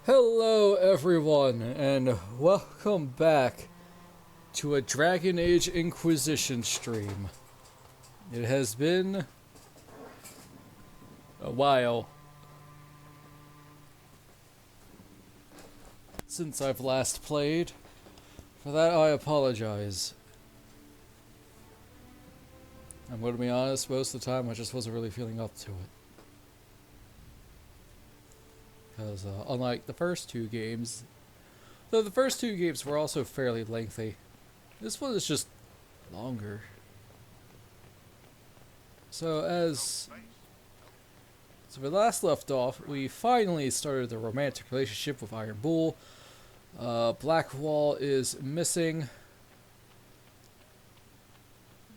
Hello everyone, and welcome back to a Dragon Age Inquisition stream. It has been a while since I've last played. For that I apologize. I'm going to be honest, most of the time I just wasn't really feeling up to it. Because unlike the first two games, though the first two games were also fairly lengthy, this one is just longer. So we last left off, we finally started a romantic relationship with Iron Bull. Blackwall is missing.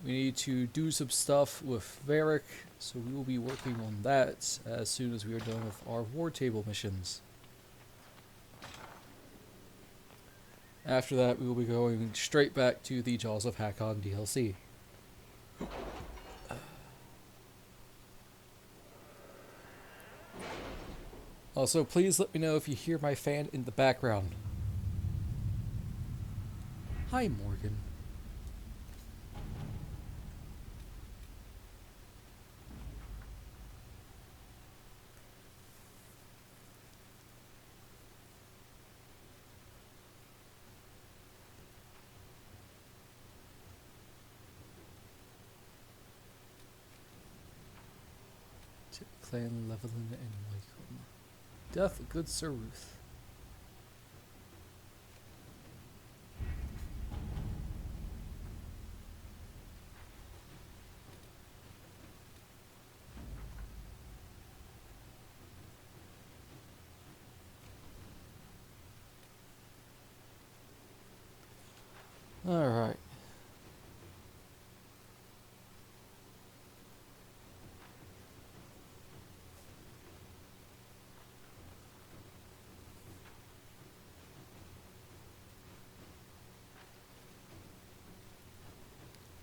We need to do some stuff with Varric, so we will be working on that as soon as we are done with our war table missions. After that, we will be going straight back to the Jaws of Hakkon DLC. Also, please let me know if you hear my fan in the background. Hi, Morgan. Clan Levelin and Wycombe. Death, good Sir Ruth. Alright.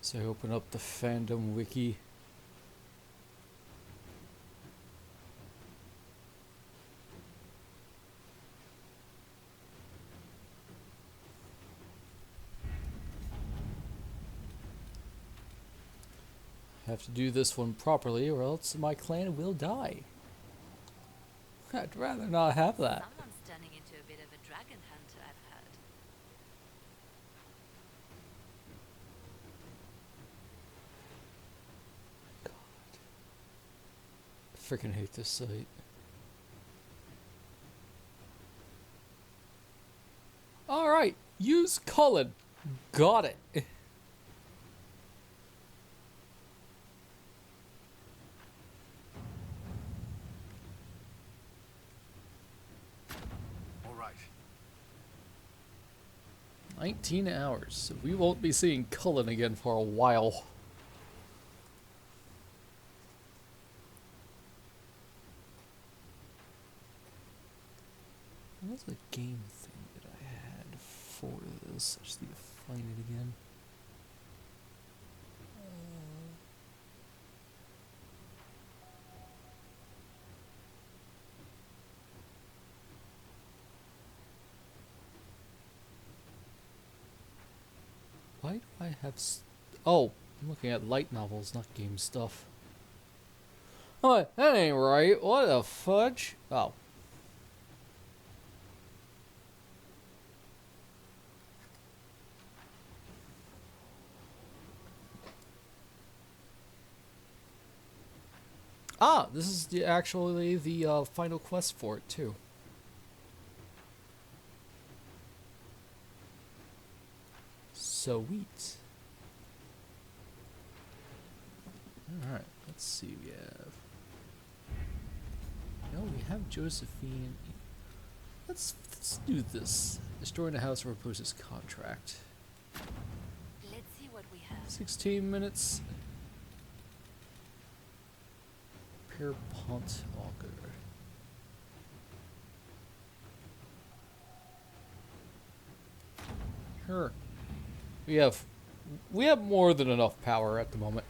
So I open up the fandom wiki. I have to do this one properly or else my clan will die. I'd rather not have that. Someone's turning into a bit of a dragon hunter, I've heard. I freaking hate this site. Alright, use Cullen. Got it. All right. 19 hours. We won't be seeing Cullen again for a while. What was the game thing that I had for this? I just need to find it again. Why do I have oh, I'm looking at light novels, not game stuff. Oh, that ain't right. What the fudge? Oh. Ah, this is actually the final quest for it, too. Sweet. Alright, let's see, we have... No, we have Josephine. Let's do this. Destroying the house proposes contract. Let's see what we have. 16 minutes. Pierpont Auger. Sure. We have more than enough power at the moment.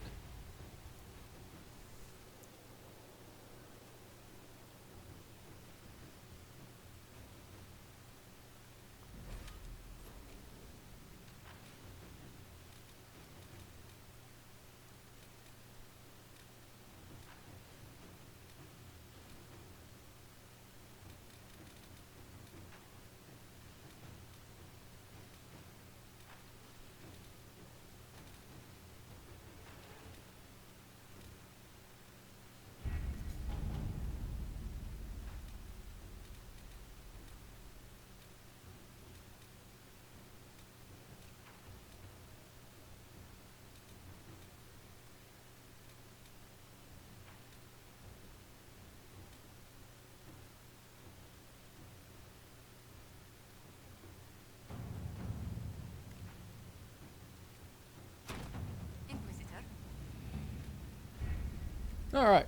Alright.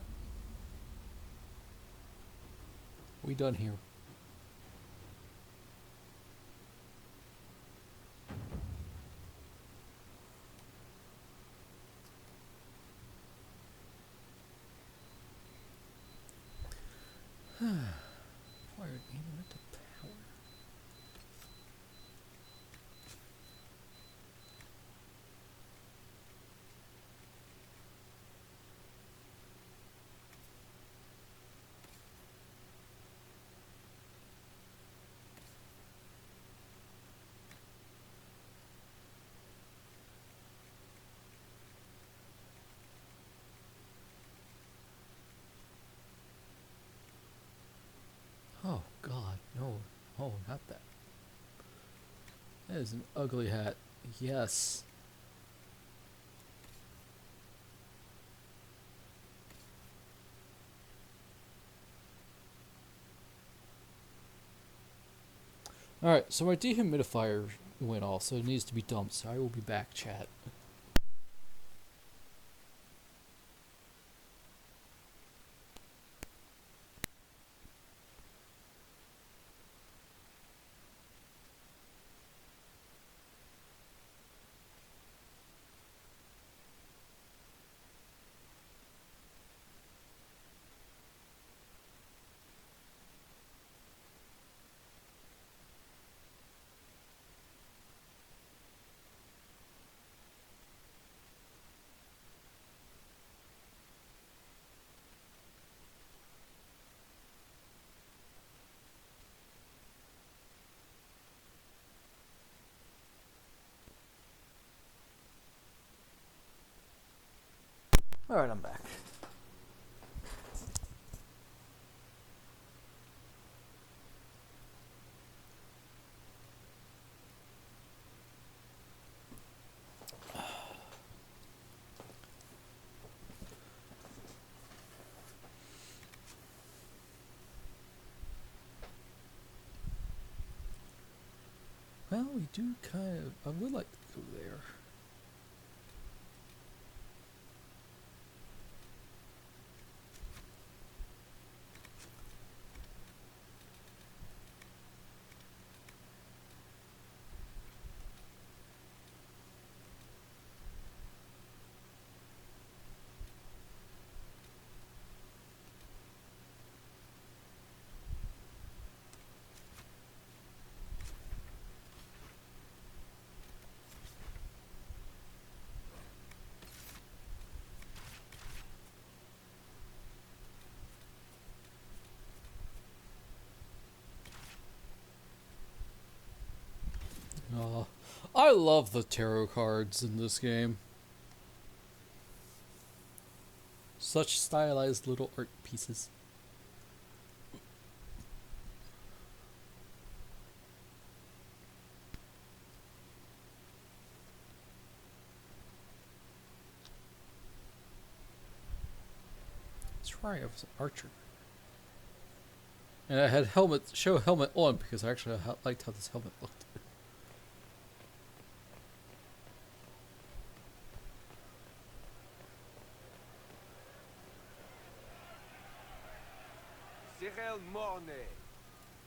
We done here. Wired internet to power. Oh God, no. Oh, not that. That is an ugly hat. Yes. Alright, so my dehumidifier went off, so it needs to be dumped, so I will be back, chat. Alright, I'm back. Well, we do kind of... I would like to go there. I love the tarot cards in this game. Such stylized little art pieces. That's right, I was an archer. And I had show helmet on because I actually liked how this helmet looked.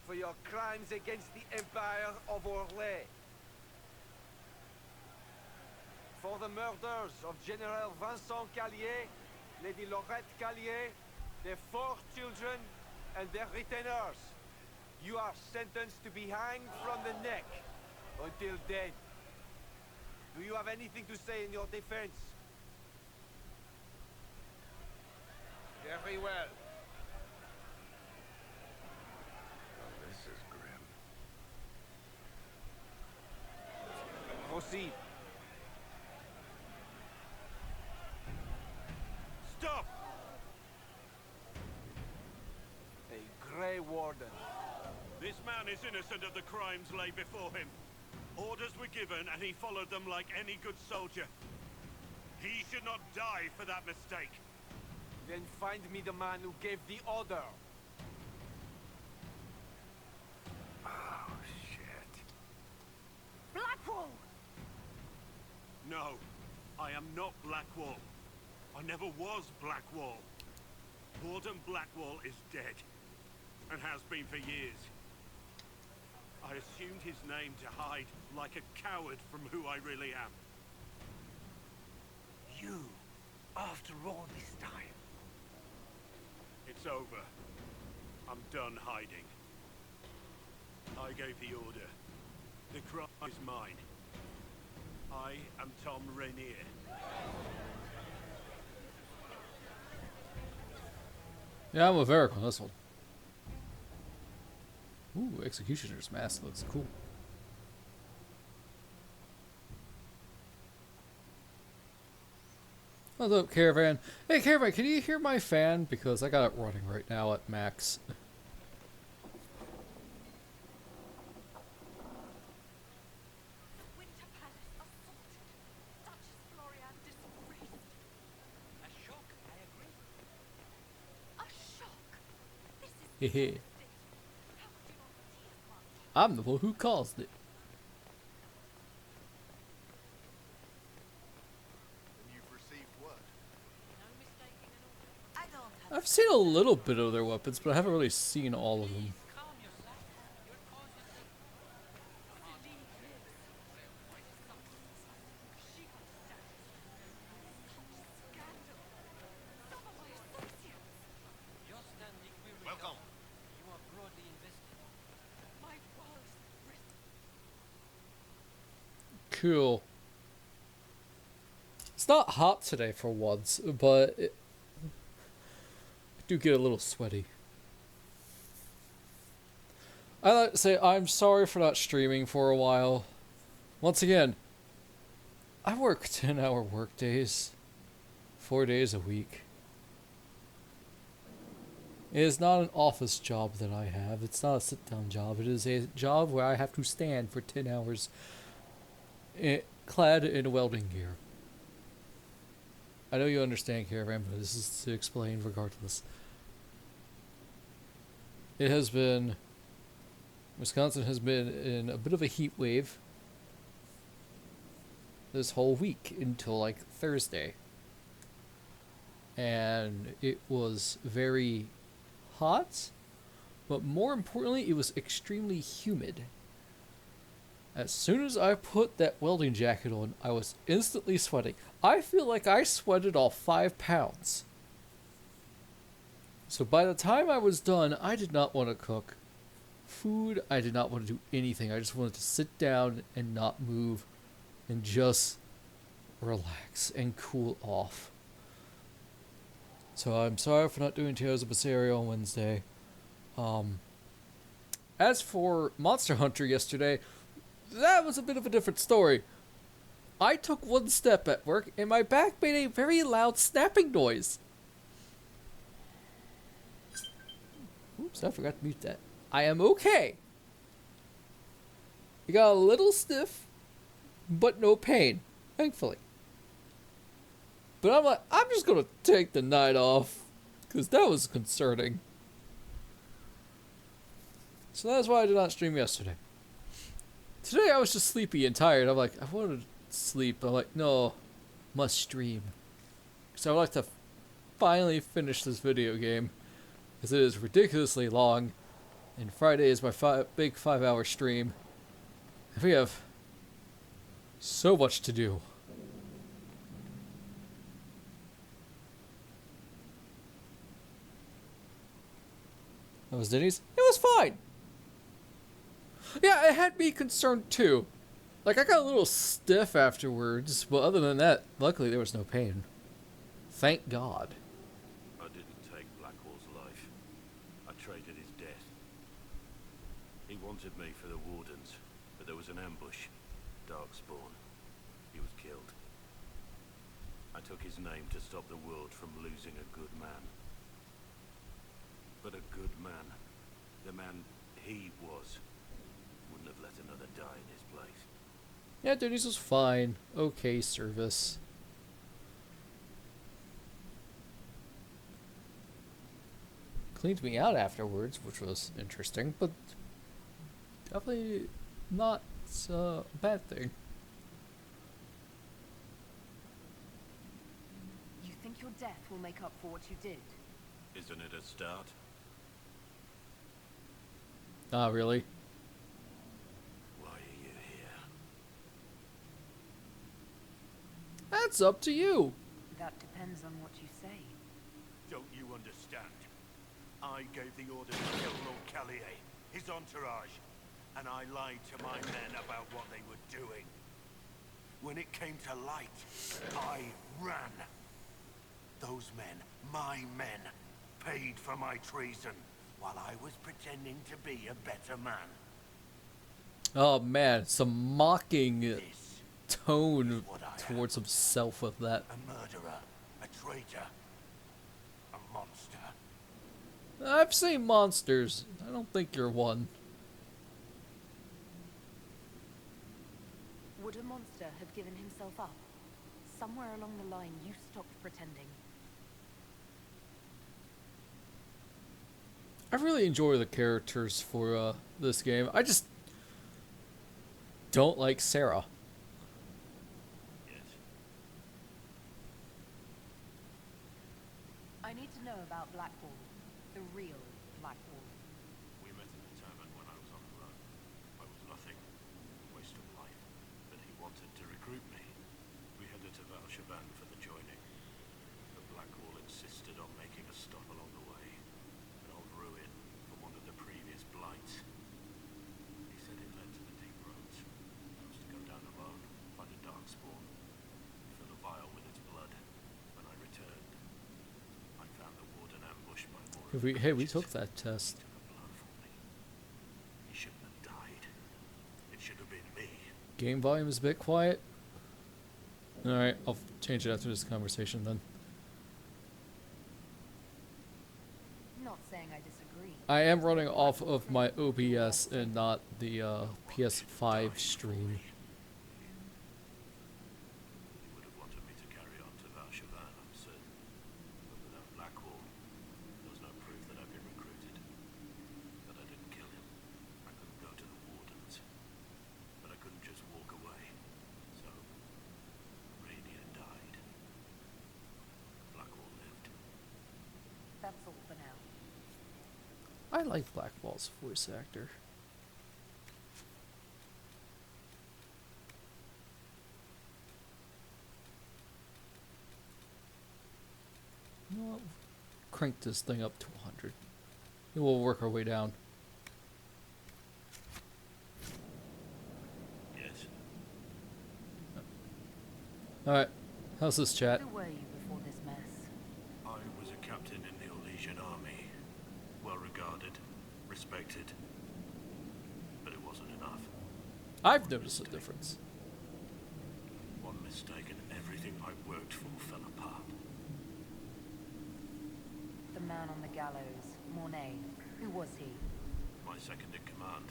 For your crimes against the Empire of Orlais. For the murders of General Vincent Callier, Lady Laurette Callier, their 4 children, and their retainers. You are sentenced to be hanged from the neck until dead. Do you have anything to say in your defense? Very well. Proceed. Stop! A Grey Warden. This man is innocent of the crimes laid before him. Orders were given and he followed them like any good soldier. He should not die for that mistake. Then find me the man who gave the order. Oh, shit. Blackwall! No, I am not Blackwall. I never was Blackwall. Warden Blackwall is dead, and has been for years. I assumed his name to hide like a coward from who I really am. You, after all this time. It's over. I'm done hiding. I gave the order. The crime is mine. I am Tom Rainier. Yeah, I'm with Eric on this one. Ooh, Executioner's mask looks cool. What's up, Caravan? Hey, Caravan, can you hear my fan? Because I got it running right now at max. Winter Palace assaulted. Duchess Florian disgraced. A shock, I agree. A shock. This is Hehe. how could you not see it, Master? I'm the one who caused it. You've received what? No mistaking an order. I don't have. I've seen a little bit of their weapons, but I haven't really seen all of them. Calm yourself. Your cause is Celine lives. She understands. Such scandal. Some of my associates. You're standing weary. Welcome. You are broadly invested. My world's risk. Cool. It's not hot today for once, but I do get a little sweaty. I like to say I'm sorry for not streaming for a while. Once again, I work 10-hour work days, 4 days a week. It is not an office job that I have. It's not a sit-down job. It is a job where I have to stand for 10 hours clad in welding gear. I know you understand, Caravan, but this is to explain regardless. It has been... Wisconsin has been in a bit of a heat wave this whole week until like Thursday. And it was very hot, but more importantly, it was extremely humid. As soon as I put that welding jacket on, I was instantly sweating. I feel like I sweated all 5 pounds. So by the time I was done, I did not want to cook food. I did not want to do anything. I just wanted to sit down and not move and just relax and cool off. So I'm sorry for not doing Tales of Berseria on Wednesday. As for Monster Hunter yesterday, that was a bit of a different story. I took one step at work and my back made a very loud snapping noise. Oops, I forgot to mute that. I am okay. It got a little stiff, but no pain, thankfully. But I'm like, I'm just gonna take the night off, because that was concerning. So that's why I did not stream yesterday. Today I was just sleepy and tired. I'm like, I wanted to sleep. I'm like, no, must stream. Because I would like to finally finish this video game. Because it is ridiculously long. And Friday is my big 5-hour stream. And we have so much to do. That was Denny's? It was fine! Yeah, it had me concerned too. Like, I got a little stiff afterwards, but other than that, luckily there was no pain. Thank God. I didn't take Blackwall's life. I traded his death. He wanted me for the Wardens, but there was an ambush. Darkspawn. He was killed. I took his name to stop the world from losing a good man. But a good man, the man he was, wouldn't have let another die in his place. Yeah, Denny's was fine. Okay service. Cleaned me out afterwards, which was interesting, but definitely not a bad thing. You think your death will make up for what you did? Isn't it a start? Ah, really? Why are you here? That's up to you. That depends on what you say. Don't you understand? I gave the order to kill Lord Callier, his entourage, and I lied to my men about what they were doing. When it came to light, I ran. Those men, my men, paid for my treason, while I was pretending to be a better man. Oh man, some mocking This tone is what I towards himself with that. a murderer, a traitor, a monster. I've seen monsters. I don't think you're one. Would a monster have given himself up? Somewhere along the line, you stopped pretending. I really enjoy the characters for this game. I just don't like Sarah. Yes. I need to know about Blackwall. The real Blackwall. We met in the tavern when I was on the run. I was nothing. Waste of life. But he wanted to recruit me. We headed to Valshavan for the joining. But Blackwall insisted on making a stop along the way. An old ruin from one of the previous blights. He said it led to the deep roads. I was to go down alone, find a darkspawn, fill a vial with its blood. When I returned, I found the warden ambushed by more of the Hey, we creatures. took that test. Took a blow for me. He shouldn't have died. It should have been me. Game volume is a bit quiet. Alright, I'll change it after this conversation then. Not saying I disagree. I am running off of my OBS and not the PS5 stream. He would have wanted me to carry on to Valshavan, I'm certain. But without Blackwall, there was no proof that I'd been recruited. But I didn't kill him. I couldn't go to the Wardens. But I couldn't just walk away. So, Rainier died. Blackwall lived. That's all for now. I like Blackwall's voice actor. Well, crank this thing up to 100. We'll work our way down. Yes. Alright, how's this chat? Who were you before this mess? I was a captain in the Orlesian army. Well regarded, respected. But it wasn't enough. I've noticed a difference. One mistake and everything I worked for fell apart. The man on the gallows, Mornay. Who was he? My second in command.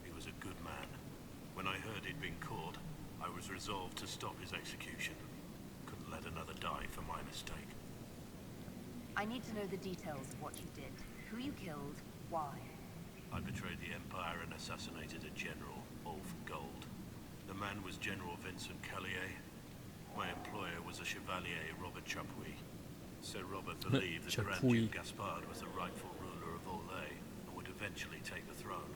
He was a good man. When I heard he'd been caught, I was resolved to stop his execution. Couldn't let another die for my mistake. I need to know the details of what you did. Who you killed, why. I betrayed the Empire and assassinated a general, all for gold. The man was General Vincent Callier. My employer was a Chevalier, Robert Chapuis. Sir Robert believed that Grand Chapuis. Duke Gaspard was the rightful ruler of Orlais and would eventually take the throne.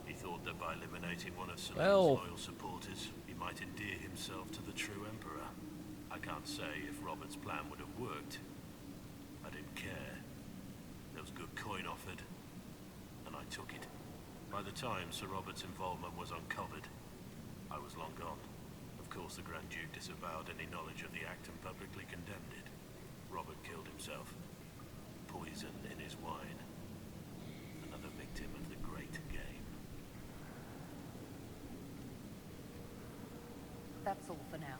He thought that by eliminating one of Salim's Well. loyal supporters, he might endear himself to the true Emperor. I can't say if Robert's plan would have worked. I didn't care. There was good coin offered, and I took it. By the time Sir Robert's involvement was uncovered, I was long gone. Of course, the Grand Duke disavowed any knowledge of the act and publicly condemned it. Robert killed himself. Poison in his wine. Another victim of the great game. That's all for now.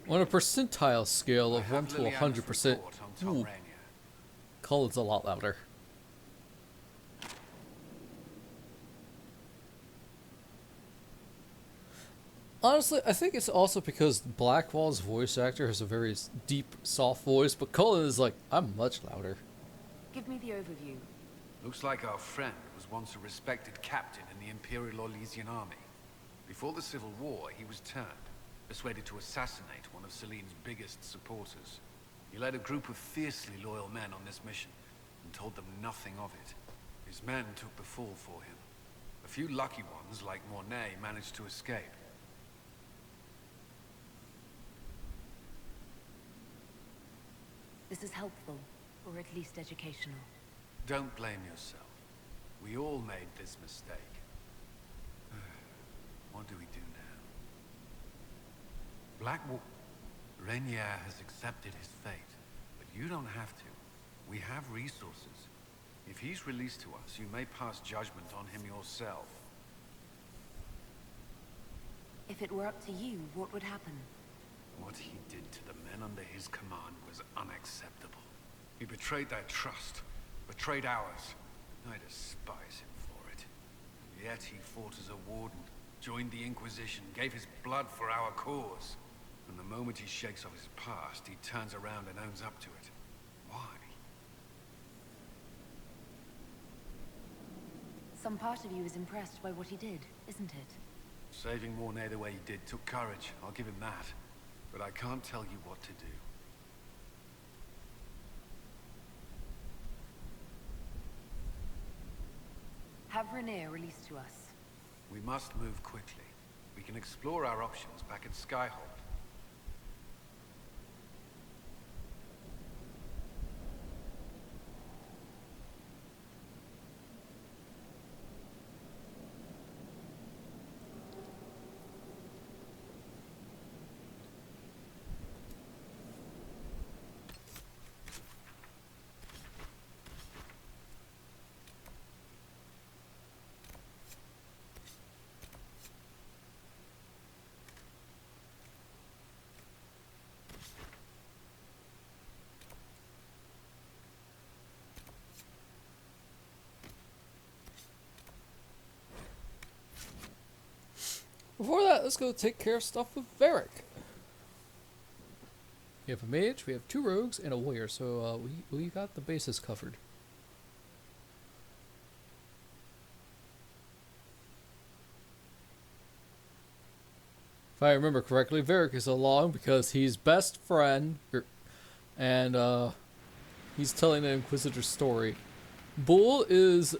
On a percentile scale I of have 1 to Liliana's 100%, report on Tom ooh, Rainier. Colin's a lot louder. Honestly, I think it's also because Blackwall's voice actor has a very deep, soft voice, but Colin is like, I'm much louder. Give me the overview. Looks like our friend was once a respected captain in the Imperial Orlesian army. Before the Civil War, he was turned, persuaded to assassinate one of Celine's biggest supporters. He led a group of fiercely loyal men on this mission, and told them nothing of it. His men took the fall for him. A few lucky ones, like Mornay, managed to escape. This is helpful, or at least educational. Don't blame yourself. We all made this mistake. What do we do now? Blackwater... Rainier has accepted his fate, but you don't have to. We have resources. If he's released to us, you may pass judgment on him yourself. If it were up to you, what would happen? What he did to the men under his command was unacceptable. He betrayed their trust, betrayed ours. I despise him for it. And yet he fought as a warden, joined the Inquisition, gave his blood for our cause. And the moment he shakes off his past, he turns around and owns up to it. Why? Some part of you is impressed by what he did, isn't it? Saving Mornay the way he did took courage, I'll give him that. But I can't tell you what to do. Have Rainier released to us. We must move quickly. We can explore our options back at Skyhold. Before that, let's go take care of stuff with Varric. We have a mage, we have 2 rogues, and a warrior, so we got the bases covered. If I remember correctly, Varric is along because he's best friend, and he's telling the Inquisitor's story. Bull is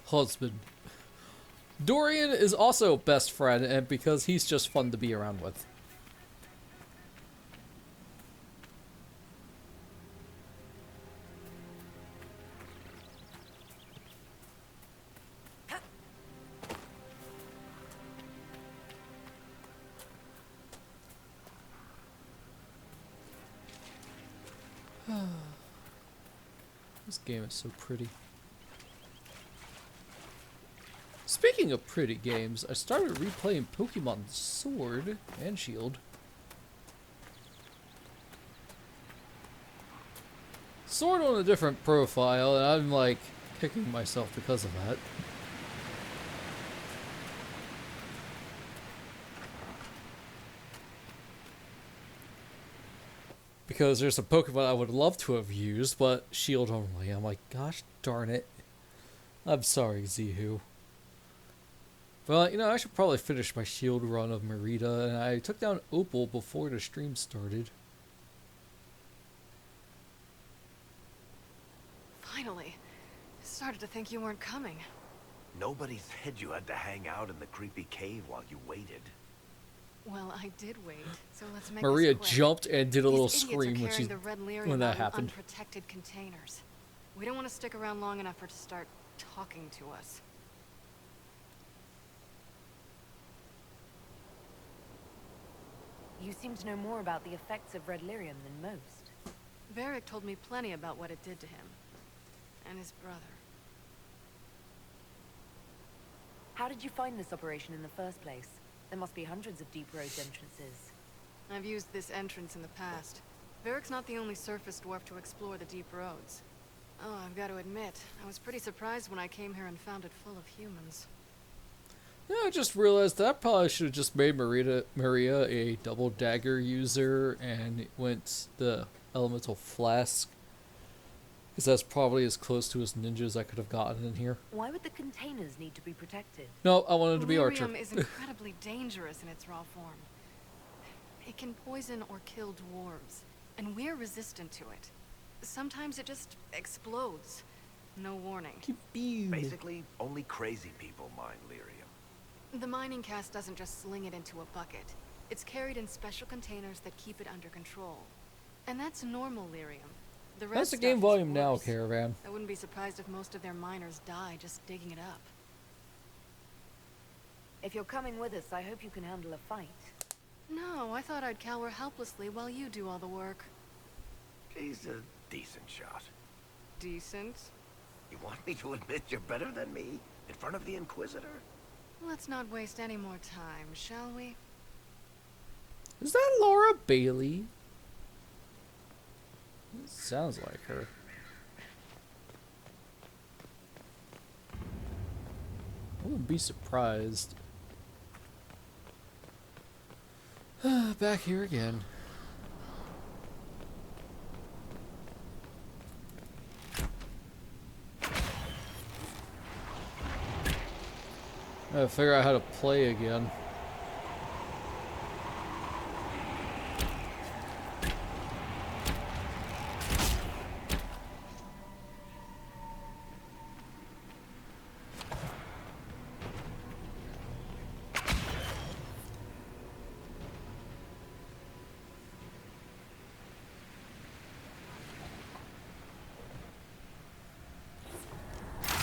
husband. Dorian is also best friend, and because he's just fun to be around with. This game is so pretty. Speaking of pretty games, I started replaying Pokemon Sword and Shield. Sword on a different profile, and I'm like kicking myself because of that. Because there's a Pokemon I would love to have used, but Shield only. I'm like, gosh darn it. I'm sorry, Zihu. Well, you know, I should probably finish my Shield run of Merida, and I took down Opal before the stream started. Finally. I started to think you weren't coming. Nobody said you had to hang out in the creepy cave while you waited. Well, I did wait, so let's make Maria this quick. jumped and did a little These idiots scream are when carrying the red lyrium when that out in happened. unprotected containers. We don't want to stick around long enough for it to start talking to us. You seem to know more about the effects of red lyrium than most. Varric told me plenty about what it did to him. And his brother. How did you find this operation in the first place? There must be hundreds of deep roads entrances. I've used this entrance in the past. Varric's not the only surface dwarf to explore the deep roads. Oh, I've got to admit, I was pretty surprised when I came here and found it full of humans. Yeah, I just realized that I probably should have just made Maria a double dagger user and went the elemental flask. Because that's probably as close to as ninja as I could have gotten in here. Why would the containers need to be protected? No, I wanted to be Archer. Lyrium is incredibly dangerous in its raw form. It can poison or kill dwarves, and we're resistant to it. Sometimes it just explodes. No warning. Basically, only crazy people mine lyrium. The mining cast doesn't just sling it into a bucket. It's carried in special containers that keep it under control. And that's normal lyrium. The red That's the stuff game is volume now, worse. Caravan. I wouldn't be surprised if most of their miners die just digging it up. If you're coming with us, I hope you can handle a fight. No, I thought I'd cower helplessly while you do all the work. He's a decent shot. Decent? You want me to admit you're better than me? In front of the Inquisitor? Let's not waste any more time, shall we? Is that Laura Bailey? It sounds like her. I wouldn't be surprised. Back here again. I gotta figure out how to play again.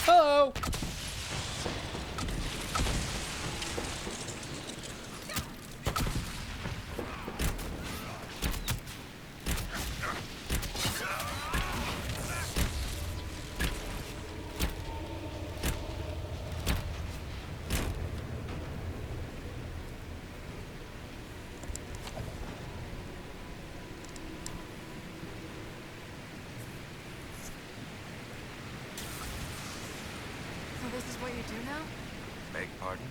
Hello! So this is what you do now? Beg pardon?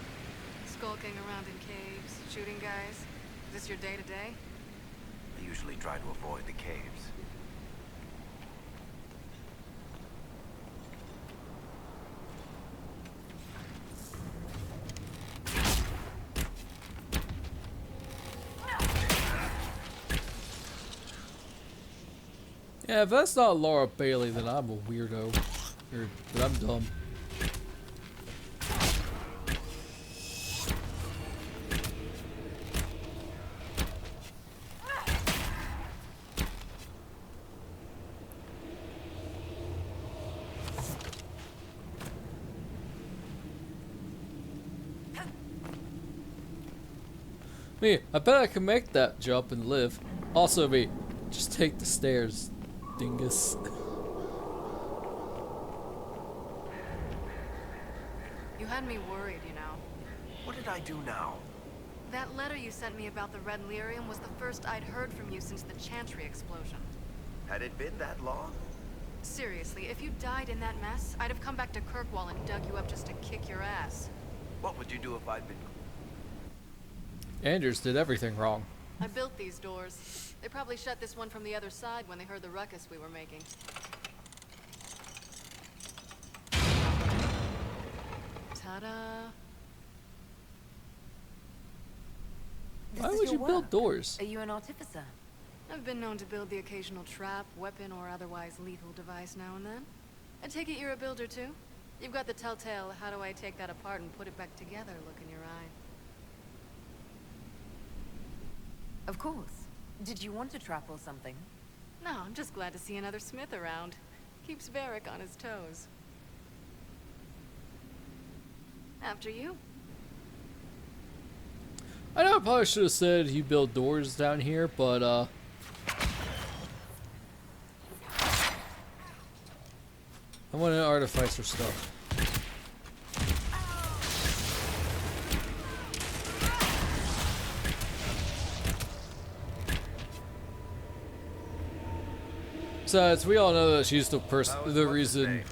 Skulking around in caves, shooting guys? Is this your day-to-day? I usually try to avoid the caves. Yeah, if that's not Laura Bailey, then I'm a weirdo. Or that I'm dumb. Me, I bet I can make that jump and live. Also, me, just take the stairs, dingus. You had me worried, you know. What did I do now? That letter you sent me about the red lyrium was the first I'd heard from you since the Chantry explosion. Had it been that long? Seriously, if you died in that mess, I'd have come back to Kirkwall and dug you up just to kick your ass. What would you do if I'd been... Anders did everything wrong. I built these doors. They probably shut this one from the other side when they heard the ruckus we were making. Ta-da! This Why is would your you build work. doors? Are you an artificer? I've been known to build the occasional trap, weapon, or otherwise lethal device now and then. I take it you're a builder too? You've got the telltale, how do I take that apart and put it back together look in your eye. Of course. Did you want a trap or something? No, I'm just glad to see another Smith around. Keeps Varric on his toes. After you. I know I probably should have said you build doors down here, but I want an artificer stuff. Besides, we all know that she's the reason.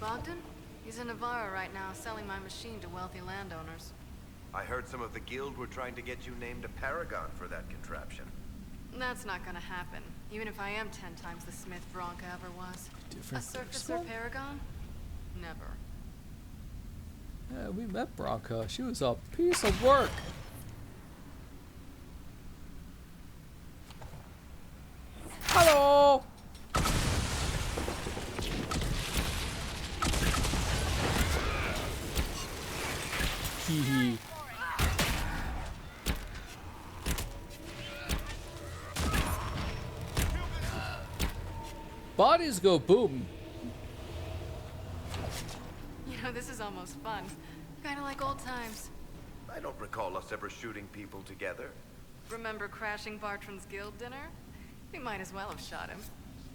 Bogdan? He's in Navarra right now, selling my machine to wealthy landowners. I heard some of the guild were trying to get you named a paragon for that contraption. That's not gonna happen, even if I am 10 times the Smith Bronca ever was. Different A surface person? or paragon? Never. Yeah, we met Bronca. She was a piece of work. Hello! Hee hee. Bodies go boom. You know, this is almost fun. Kinda like old times. I don't recall us ever shooting people together. Remember crashing Bartram's guild dinner? We might as well have shot him.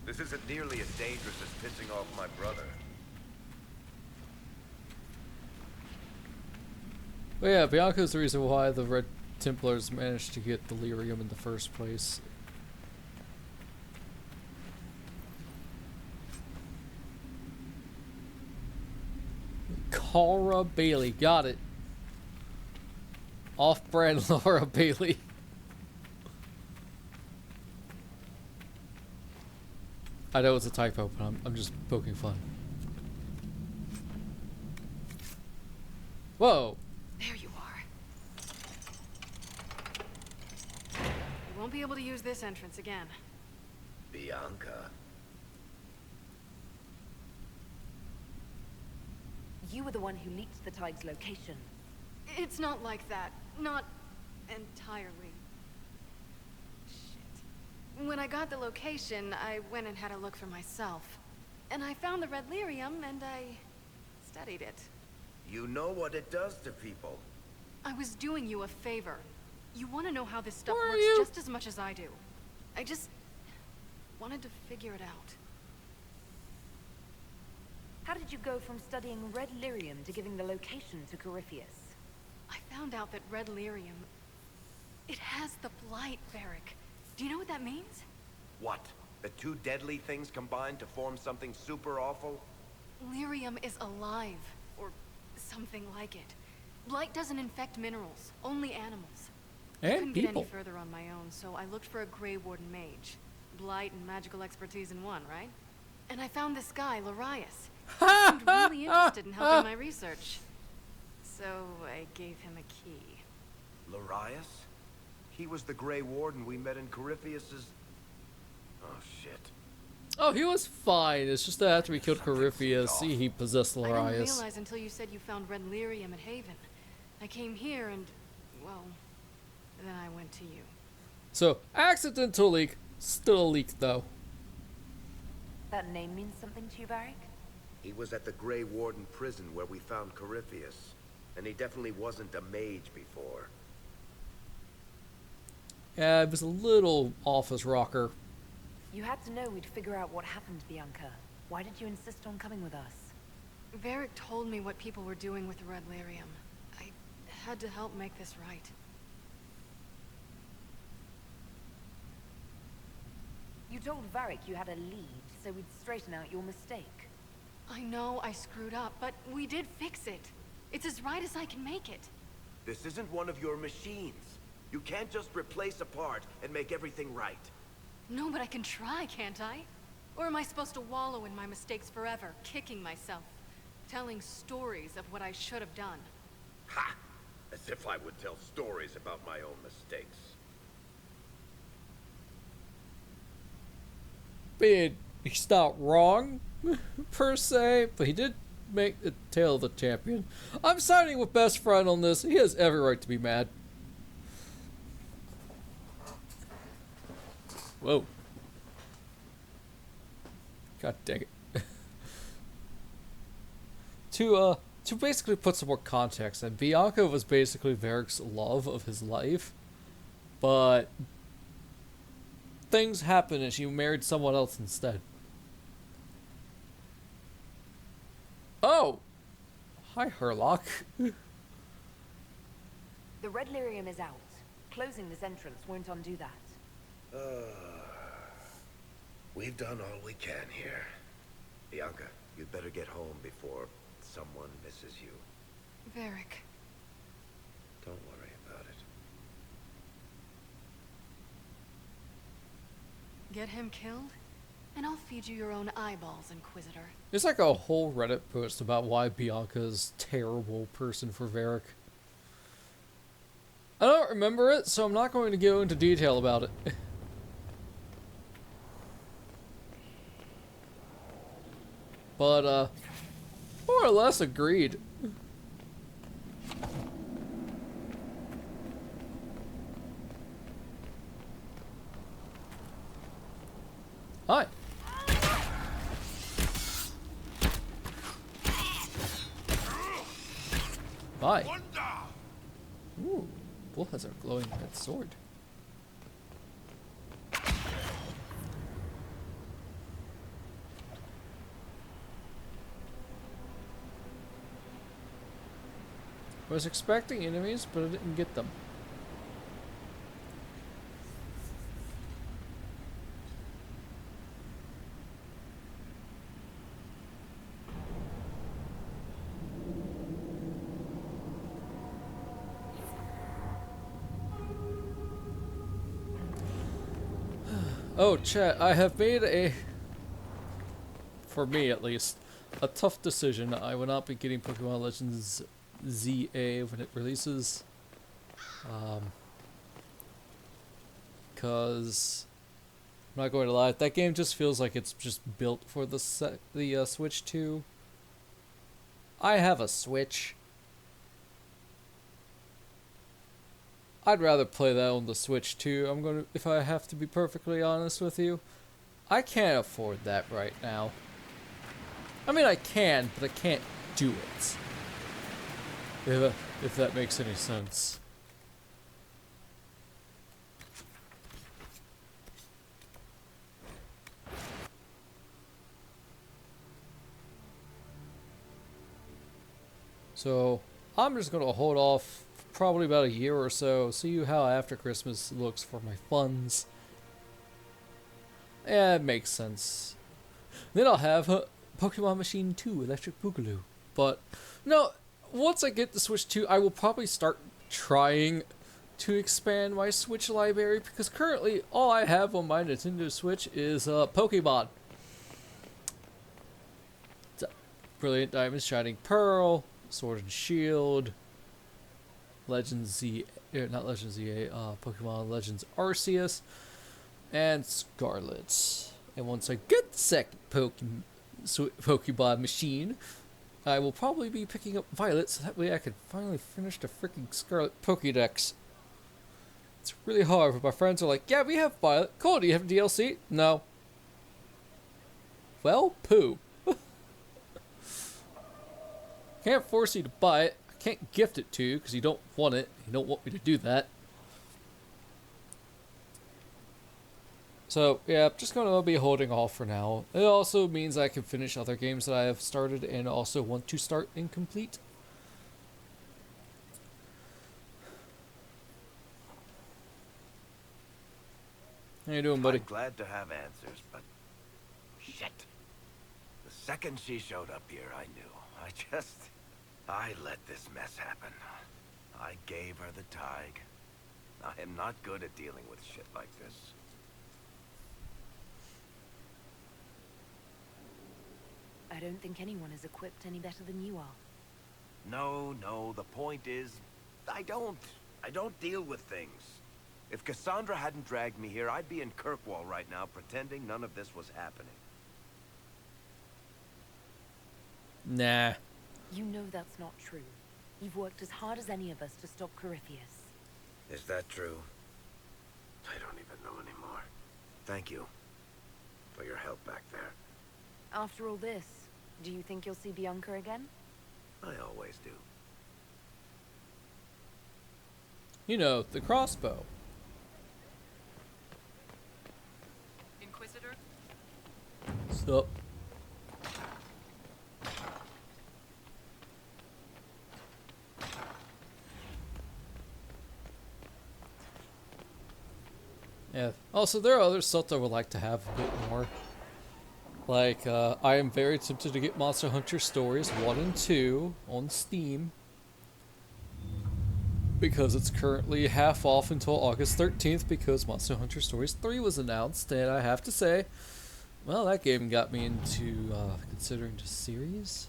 This isn't nearly as dangerous as pissing off my brother. But yeah, Bianca's the reason why the Red Templars managed to get delirium in the first place. Laura Bailey, got it. Off-brand Laura Bailey. I know it's a typo, but I'm just poking fun. Whoa. There you are. You won't be able to use this entrance again. Bianca. You were the one who leaked the Tide's location. It's not like that. Not entirely. Shit. When I got the location, I went and had a look for myself. And I found the red lyrium, and I studied it. You know what it does to people. I was doing you a favor. You want to know how this stuff Where are works you? just as much as I do. I just wanted to figure it out. How did you go from studying red lyrium to giving the location to Corypheus? I found out that red lyrium, it has the blight, Varric. Do you know what that means? What? The two deadly things combined to form something super awful? Lyrium is alive, or something like it. Blight doesn't infect minerals, only animals. I And couldn't get any people. further on my own, so I looked for a Grey Warden mage. Blight and magical expertise in one, right? And I found this guy, Larius. He seemed really interested in helping my research. So I gave him a key. Larius? He was the Grey Warden we met in Corypheus's... Oh, shit. Oh, he was fine. It's just that after we killed Corypheus, he possessed I didn't Larius. realize until you said you found red lyrium at Haven. I came here and, well, then I went to you. So, accidental leak. Still a leak, though. That name means something to you, Varric? He was at the Grey Warden prison where we found Corypheus. And he definitely wasn't a mage before. Yeah, it was a little office rocker. You had to know we'd figure out what happened, Bianca. Why did you insist on coming with us? Varric told me what people were doing with the red lyrium. I had to help make this right. You told Varric you had a lead, so we'd straighten out your mistake. I know I screwed up, but we did fix it. It's as right as I can make it. This isn't one of your machines. You can't just replace a part and make everything right. No, but I can try, can't I? Or am I supposed to wallow in my mistakes forever, kicking myself, telling stories of what I should have done? Ha! As if I would tell stories about my own mistakes. He's not wrong, per se, but he did make the Tale of the Champion. I'm siding with Best Friend on this. He has every right to be mad. Whoa. God dang it. To basically put some more context, and Bianca was basically Varric's love of his life, but things happened and she married someone else instead. Oh! Hi, Herlock. The red lyrium is out. Closing this entrance won't undo that. We've done all we can here. Bianca, you'd better get home before someone misses you. Varric. Don't worry about it. Get him killed, and I'll feed you your own eyeballs, Inquisitor. There's like a whole Reddit post about why Bianca's terrible person for Varric. I don't remember it, so I'm not going to go into detail about it. But, more or less agreed. Hi. Bye. Ooh, Bull has a glowing red sword. I was expecting enemies, but I didn't get them. Oh, chat, I have made a, for me at least, a tough decision. I will not be getting Pokemon Legends ZA when it releases. Cause I'm not going to lie, that game just feels like it's just built for the Switch 2. I have a Switch. I'd rather play that on the Switch 2. If I have to be perfectly honest with you, I can't afford that right now. I mean, I can, but I can't do it. If that makes any sense. So, I'm just going to hold off probably about a year or so, see how after Christmas looks for my funds. Yeah, it makes sense. Then I'll have Pokemon Machine 2 Electric Boogaloo. But, no, once I get the Switch 2, I will probably start trying to expand my Switch library, because currently all I have on my Nintendo Switch is Pokemon. Brilliant Diamond, Shining Pearl, Sword and Shield, Legends Z, not Legends ZA, Pokemon Legends Arceus, and Scarlet. And once I get the second Pokemon Machine, I will probably be picking up Violet, so that way I can finally finish the freaking Scarlet Pokédex. It's really hard, but my friends are like, yeah, we have Violet. Cool, do you have DLC? No. Well, poo. Can't force you to buy it. I can't gift it to you because you don't want it. You don't want me to do that. So, yeah, I'm just going to be holding off for now. It also means I can finish other games that I have started and also want to start and complete. How you doing, buddy? I'm glad to have answers, but shit. The second she showed up here, I knew. I let this mess happen. I gave her the tag. I am not good at dealing with shit like this. I don't think anyone is equipped any better than you are. No, the point is, I don't deal with things. If Cassandra hadn't dragged me here, I'd be in Kirkwall right now pretending none of this was happening. Nah. You know that's not true. You've worked as hard as any of us to stop Corypheus. Is that true? I don't even know anymore. Thank you for your help back there. After all this, do you think you'll see Bianca again? I always do. You know, the crossbow. Inquisitor? Sup? Yeah. Also, there are other stuff I would like to have a bit more. Like, I am very tempted to get Monster Hunter Stories 1 and 2 on Steam. because it's currently half off until August 13th because Monster Hunter Stories 3 was announced, and I have to say, well, that game got me into considering the series.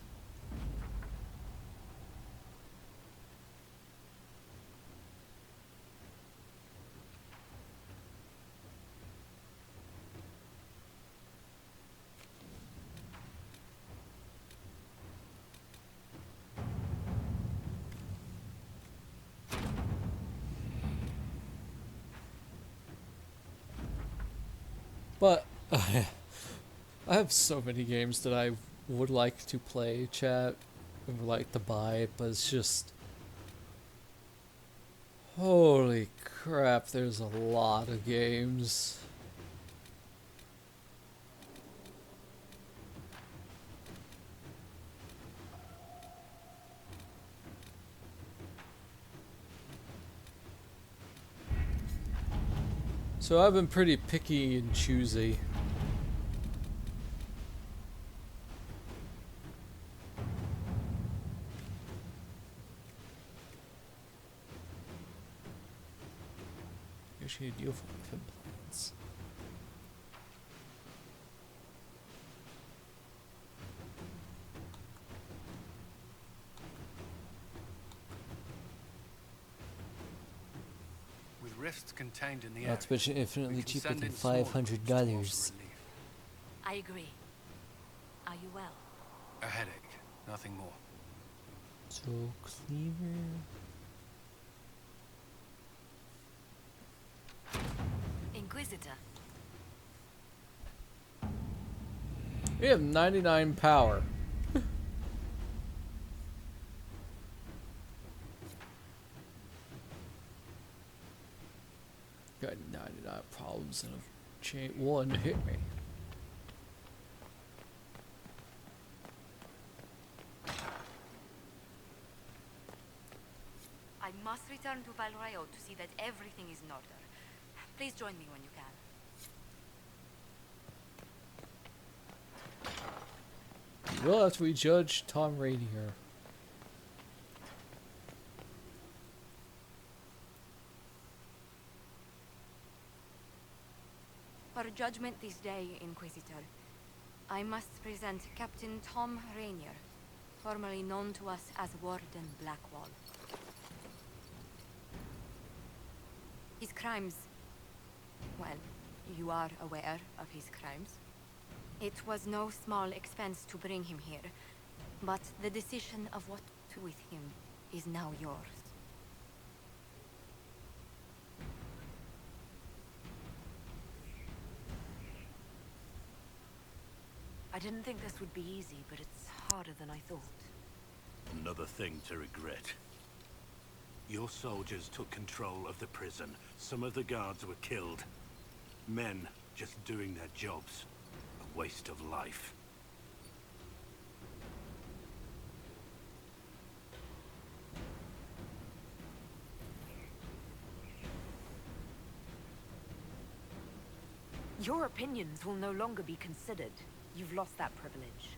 But I have so many games that I would like to play, chat, and would like to buy, but it's just... Holy crap, there's a lot of games. So I've been pretty picky and choosy. Negotiate a deal for plans. With rifts contained in the Not to area, mention infinitely we can cheaper send than in smaller groups to offer $500. relief. I agree. Are you well? A headache, nothing more. So cleaver. Inquisitor. We have 99 power. Got 99 problems and a chain one hit me. I must return to Valrayo to see that everything is in order. Please join me when you can. We'll have to rejudge Tom Rainier. For judgment this day, Inquisitor, I must present Captain Tom Rainier, formerly known to us as Warden Blackwall. His crimes... well, you are aware of his crimes. It was no small expense to bring him here, but the decision of what to do with him is now yours. I didn't think this would be easy, but it's harder than I thought. Another thing to regret. Your soldiers took control of the prison. Some of the guards were killed. Men just doing their jobs. A waste of life. Your opinions will no longer be considered. You've lost that privilege.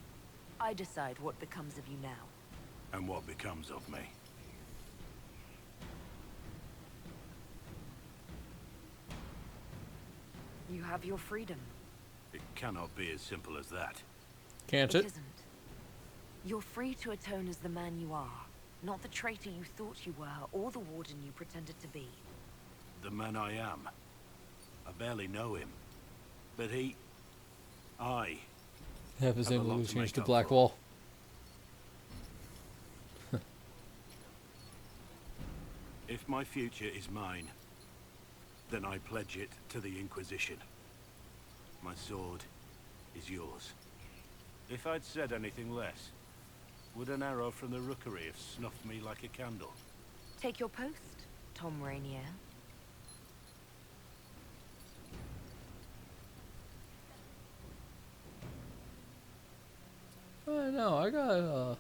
I decide what becomes of you now. And what becomes of me? You have your freedom. It cannot be as simple as that. Can't It it? isn't. You're free to atone as the man you are, not the traitor you thought you were, or the warden you pretended to be. The man I am. I barely know him. But I Have his Have a name lot will to change make to up Blackwall. If my future is mine, then I pledge it to the Inquisition. My sword is yours. If I'd said anything less, would an arrow from the rookery have snuffed me like a candle? Take your post, Tom Rainier. I know, I got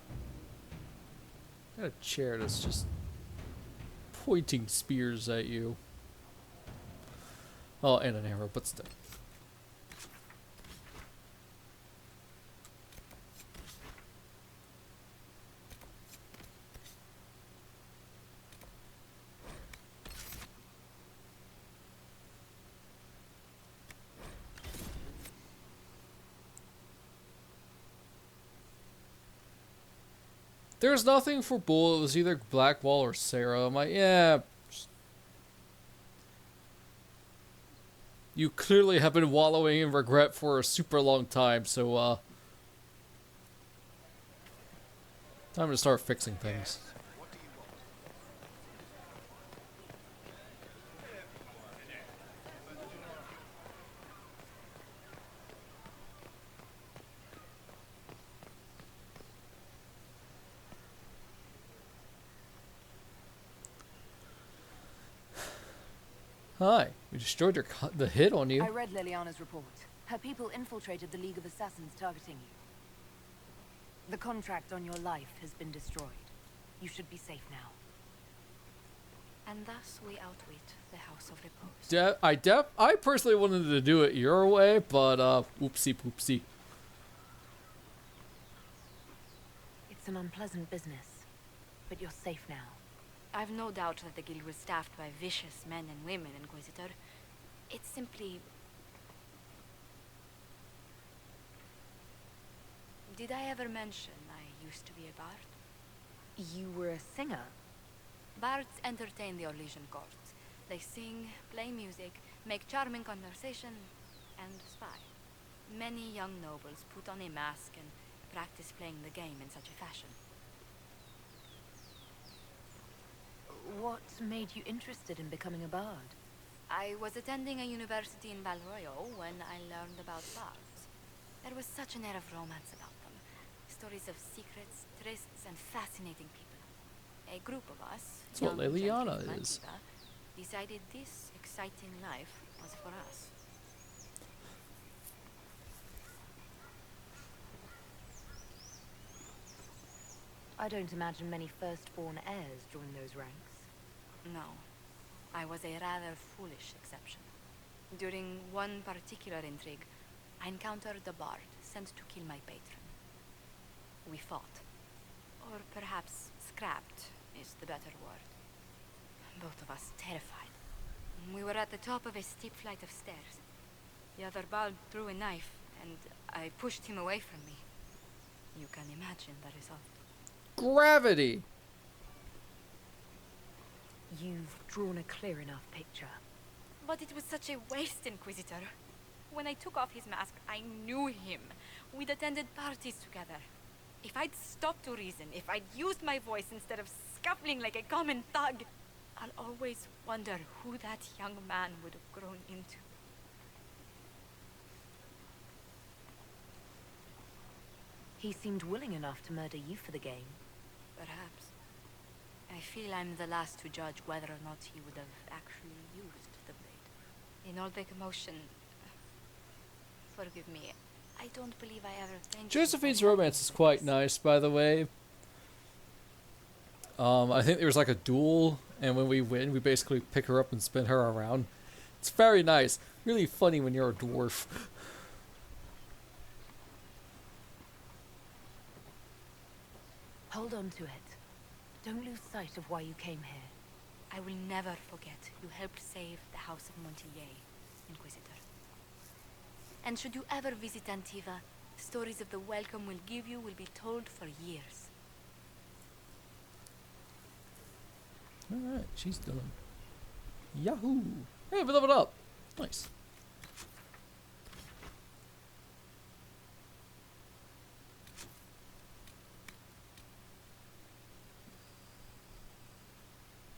a chair that's just pointing spears at you. Oh, and an arrow, but still. There's nothing for Bull. It was either Blackwall or Sarah. I'm like, yeah. You clearly have been wallowing in regret for a super long time, so, time to start fixing things. What do you want? Hi, we destroyed the hit on you. I read Liliana's report. Her people infiltrated the League of Assassins targeting you. The contract on your life has been destroyed. You should be safe now. And thus we outwit the House of Repose. I personally wanted to do it your way, but oopsie poopsie. It's an unpleasant business, but you're safe now. I've no doubt that the guild was staffed by vicious men and women, Inquisitor. It's simply... Did I ever mention I used to be a bard? You were a singer? Bards entertain the Orlesian courts. They sing, play music, make charming conversation, and spy. Many young nobles put on a mask and practice playing the game in such a fashion. What made you interested in becoming a bard? I was attending a university in Valroyo when I learned about bards. There was such an air of romance about them. Stories of secrets, trysts, and fascinating people. A group of us, That's what young Liliana gentlemen is. decided this exciting life was for us. I don't imagine many firstborn heirs join those ranks. No, I was a rather foolish exception. During one particular intrigue, I encountered a bard sent to kill my patron. We fought. Or perhaps scrapped is the better word. Both of us terrified. We were at the top of a steep flight of stairs. The other bard threw a knife, and I pushed him away from me. You can imagine the result. Gravity! You've drawn a clear enough picture. But it was such a waste, Inquisitor. When I took off his mask, I knew him. We'd attended parties together. If I'd stopped to reason, if I'd used my voice instead of scuffling like a common thug, I'll always wonder who that young man would have grown into. He seemed willing enough to murder you for the game. Perhaps. I feel I'm the last to judge whether or not he would have actually used the blade. In all the commotion... Forgive me, I don't believe I ever thanked you Josephine's for romance is helping quite with this. nice, by the way. I think there was like a duel, and when we win, we basically pick her up and spin her around. It's very nice. Really funny when you're a dwarf. Hold on to it. Don't lose sight of why you came here. I will never forget you helped save the House of Montier, Inquisitor. And should you ever visit Antiva, stories of the welcome we'll give you will be told for years. Alright, she's done. Yahoo! Hey, we leveled up! Nice.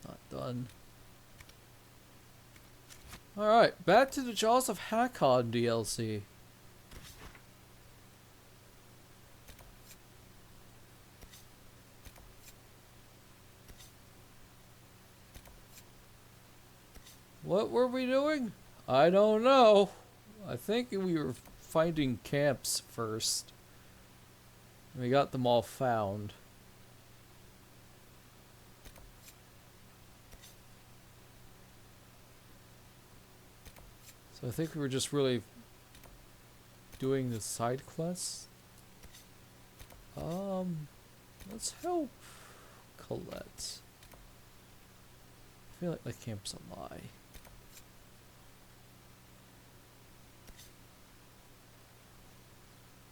Not done. Alright, back to the Jaws of Hakkon DLC. What were we doing? I don't know. I think we were finding camps first. We got them all found. So I think we were just really doing the side quests. Let's help Colette. I feel like the camp's a lie.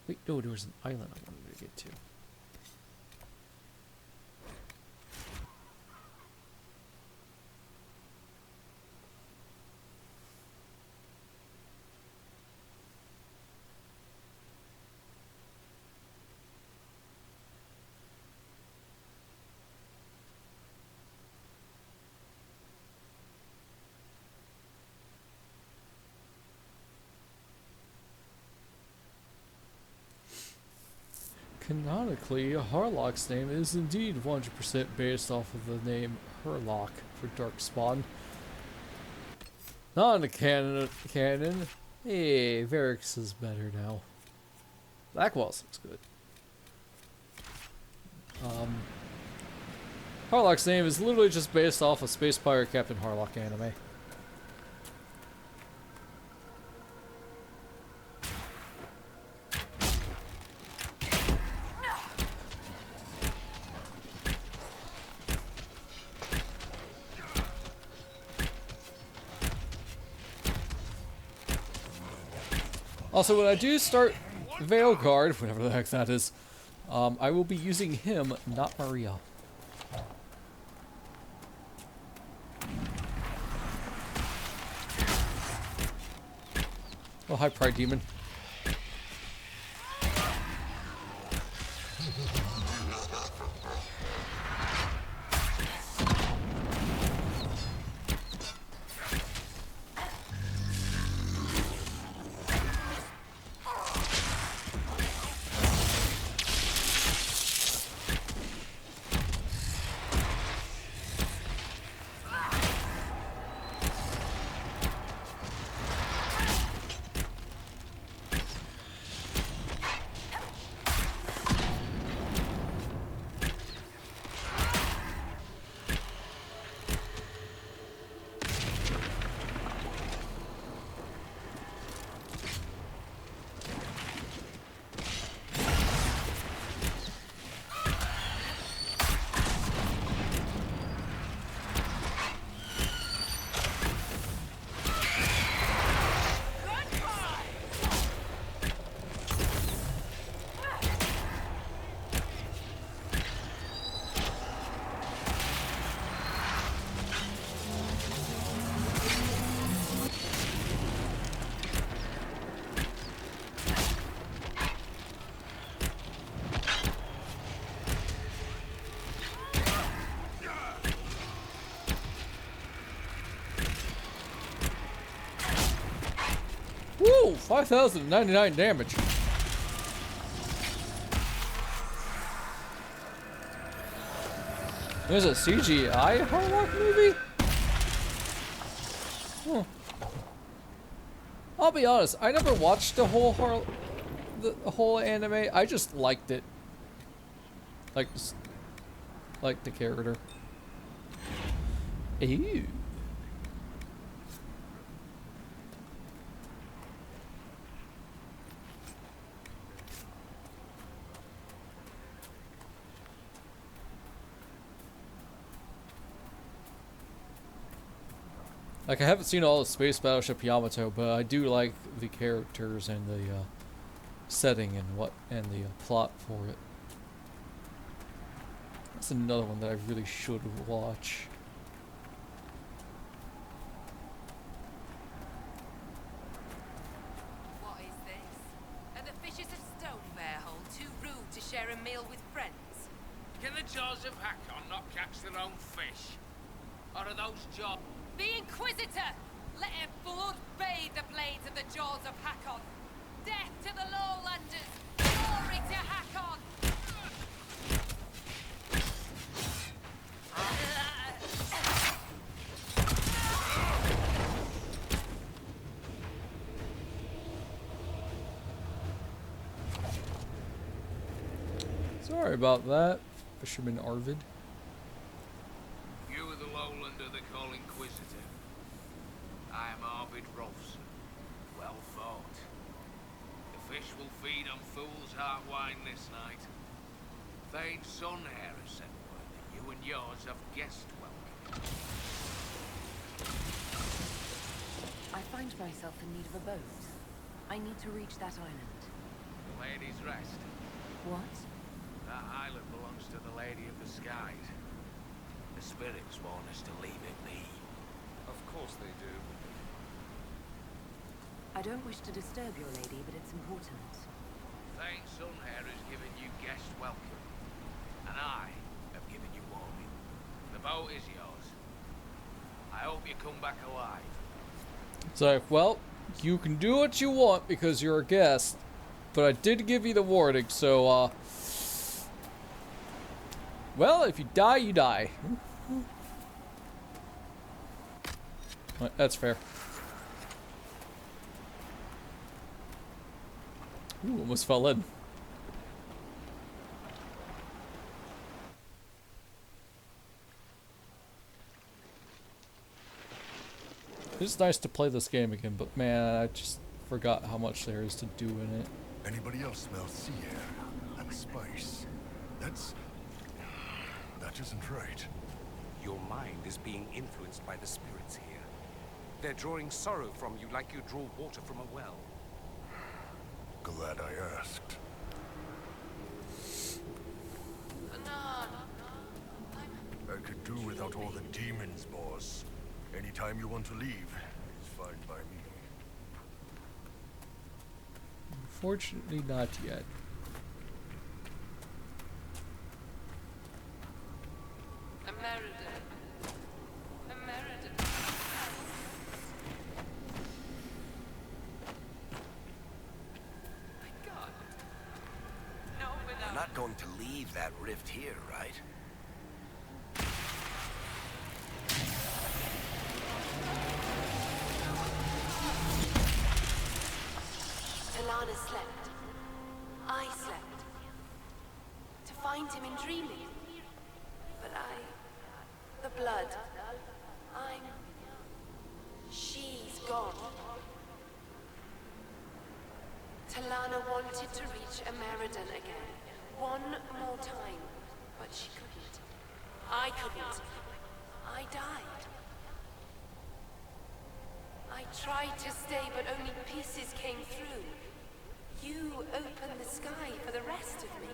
Wait, no, there was an island I wanted to get to. Canonically, Harlock's name is indeed 100% based off of the name Herlock for Darkspawn. Not in the canon. Hey, Varix is better now. Blackwalls looks good. Harlock's name is literally just based off of Space Pirate Captain Harlock anime. Also, when I do start Veilguard, whatever the heck that is, I will be using him, not Maria. Oh, hi, Pride Demon. Woo! 5,099 damage. There's a CGI Harlock movie? Huh. I'll be honest, I never watched the whole anime. I just liked it. Like the character. Ew. Like, I haven't seen all of Space Battleship Yamato, but I do like the characters and the setting and the plot for it. That's another one that I really should watch. What is this? Are the fishes of Stonebearhole too rude to share a meal with friends? Can the jaws of Hakkon not catch their own fish? Or are those jaws... The Inquisitor! Let her blood bathe the blades of the jaws of Hakkon! Death to the Lowlanders! Glory to Hakkon! Sorry about that, Fisherman Arvid. You are the Lowlander they call Inquisitor. I am Arvid Rolfson. Well fought. The fish will feed on fool's heart wine this night. Thane's son here has sent word that you and yours have guest welcome. I find myself in need of a boat. I need to reach that island. The Lady's Rest. What? That island belongs to the Lady of the Skies. The spirits want us to leave it be. Of course they do. I don't wish to disturb your lady, but it's important. Thane's son here has given you guest welcome. And I have given you warning. The boat is yours. I hope you come back alive. It's like, well, you can do what you want because you're a guest, but I did give you the warning, so, Well, if you die, you die. That's fair. Ooh, almost fell in. It's nice to play this game again, but man, I just forgot how much there is to do in it. Anybody else smell sea air and spice? That isn't right. Your mind is being influenced by the spirits here. They're drawing sorrow from you like you draw water from a well. Glad I asked. I could do without all the demons, boss. Anytime you want to leave, it's fine by me. Unfortunately, not yet. We're not going to leave that rift here, right? Alana slept. I slept. To find him in dreaming. But the blood. She's gone. Talana wanted to reach Ameridan again. One more time. But she couldn't. I couldn't. I died. I tried to stay, but only pieces came through. You opened the sky for the rest of me.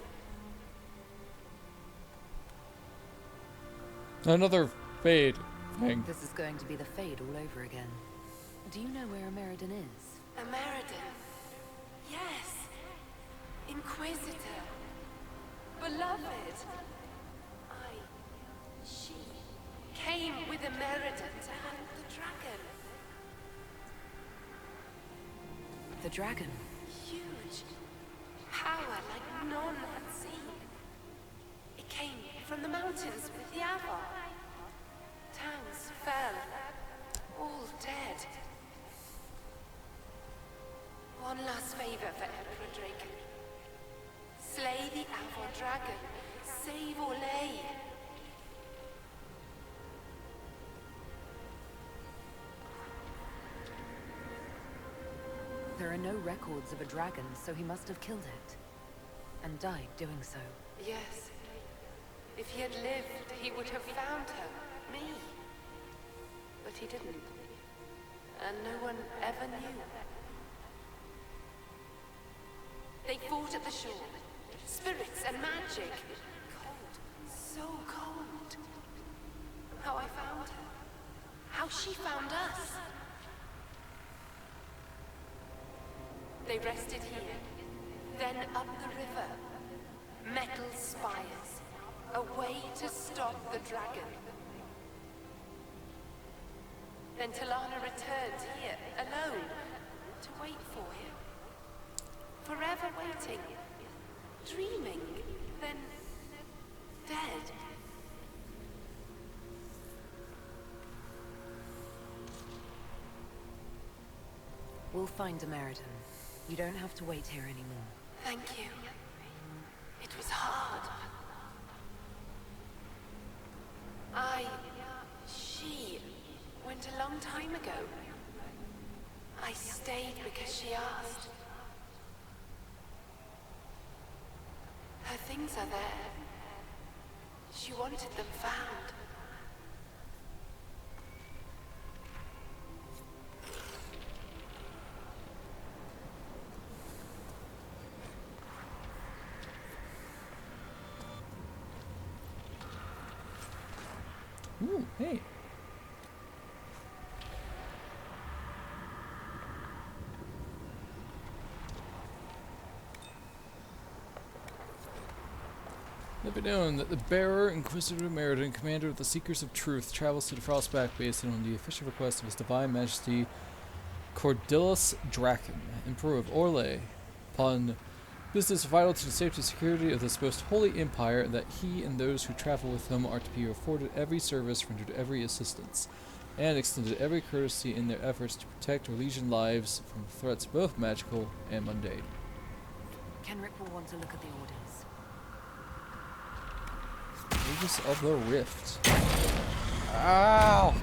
Another fade thing. This is going to be the Fade all over again. Do you know where Ameridan is? Ameridan. Yes. Inquisitor. Beloved. She came with Ameridan to hunt the dragon. The dragon? Huge. Power like none had seen. It came from the mountains with the Avar. Towns fell. All dead. One last favor for Emperor Draken. Slay the Avar dragon. Save Orlais. There are no records of a dragon, so he must have killed it. And died doing so. Yes. If he had lived, he would have found her. Me. But he didn't. And no one ever knew. They fought at the shore. Spirits and magic. Cold. So cold. How I found her. How she found us. They rested here. Then up the river. Metal spires. A way to stop the dragon. Then Talana returned here, alone, to wait for him. Forever waiting. Dreaming. Then dead. We'll find Ameridan. You don't have to wait here anymore. Thank you. It was hard. She went a long time ago. I stayed because she asked. Her things are there. She wanted them found. Ooh, hey. Let it be known that the bearer, Inquisitor Ameridan, commander of the Seekers of Truth, travels to the Frostback Basin on the official request of His Divine Majesty Cordillus Draken, Emperor of Orlais. Upon This is vital to the safety and security of this most holy empire, that he and those who travel with him are to be afforded every service, rendered every assistance, and extended every courtesy in their efforts to protect our legion lives from threats both magical and mundane. Kenrick will want to look at the orders. Aegis of the Rift. Ow!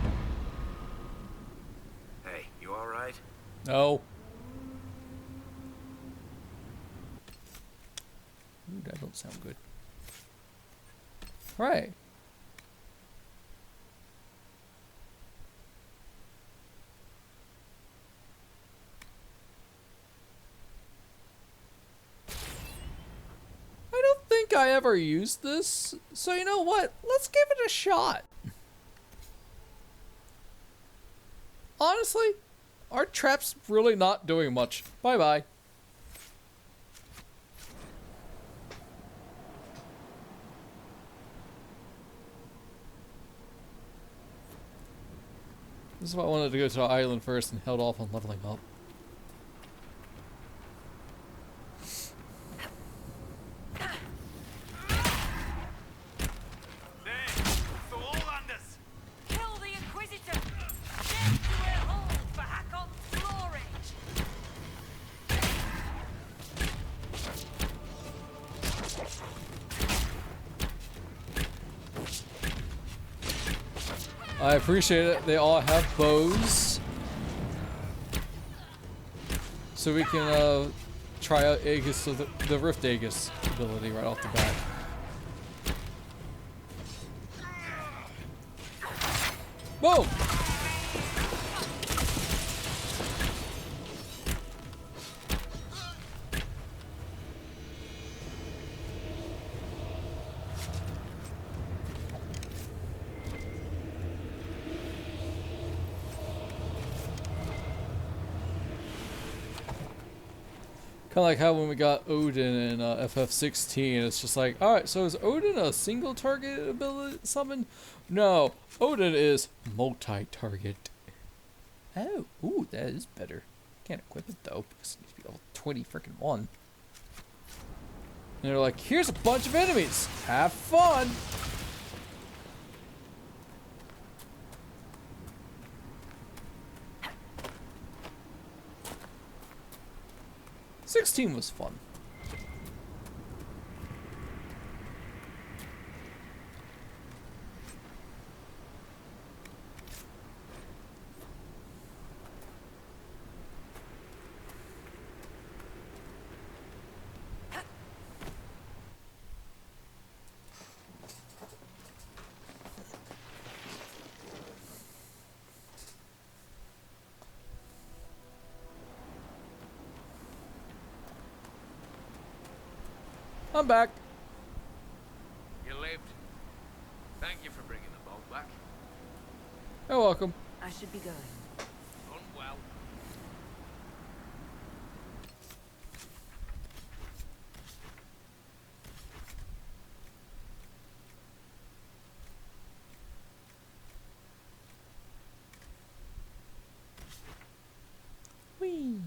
Hey, you alright? No. Ooh, that don't sound good. Right. I don't think I ever used this, so you know what? Let's give it a shot. Honestly, our trap's really not doing much. Bye-bye. This is why I wanted to go to the island first and held off on leveling up. Kill the Inquisitor! Death to her hold for Hakkon's glory! I appreciate it. They all have bows. So we can try out Aegis, the Rift Aegis ability right off the bat. Boom! Kind of like how when we got Odin in FF16, it's just like, alright, so is Odin a single target ability summon? No, Odin is multi-target. Oh, ooh, that is better. Can't equip it though, because it needs to be level 20 freaking 1. And they're like, here's a bunch of enemies! Have fun! '16 was fun. I'm back. You lived. Thank you for bringing the boat back. You're welcome. I should be going. Done well. Whee!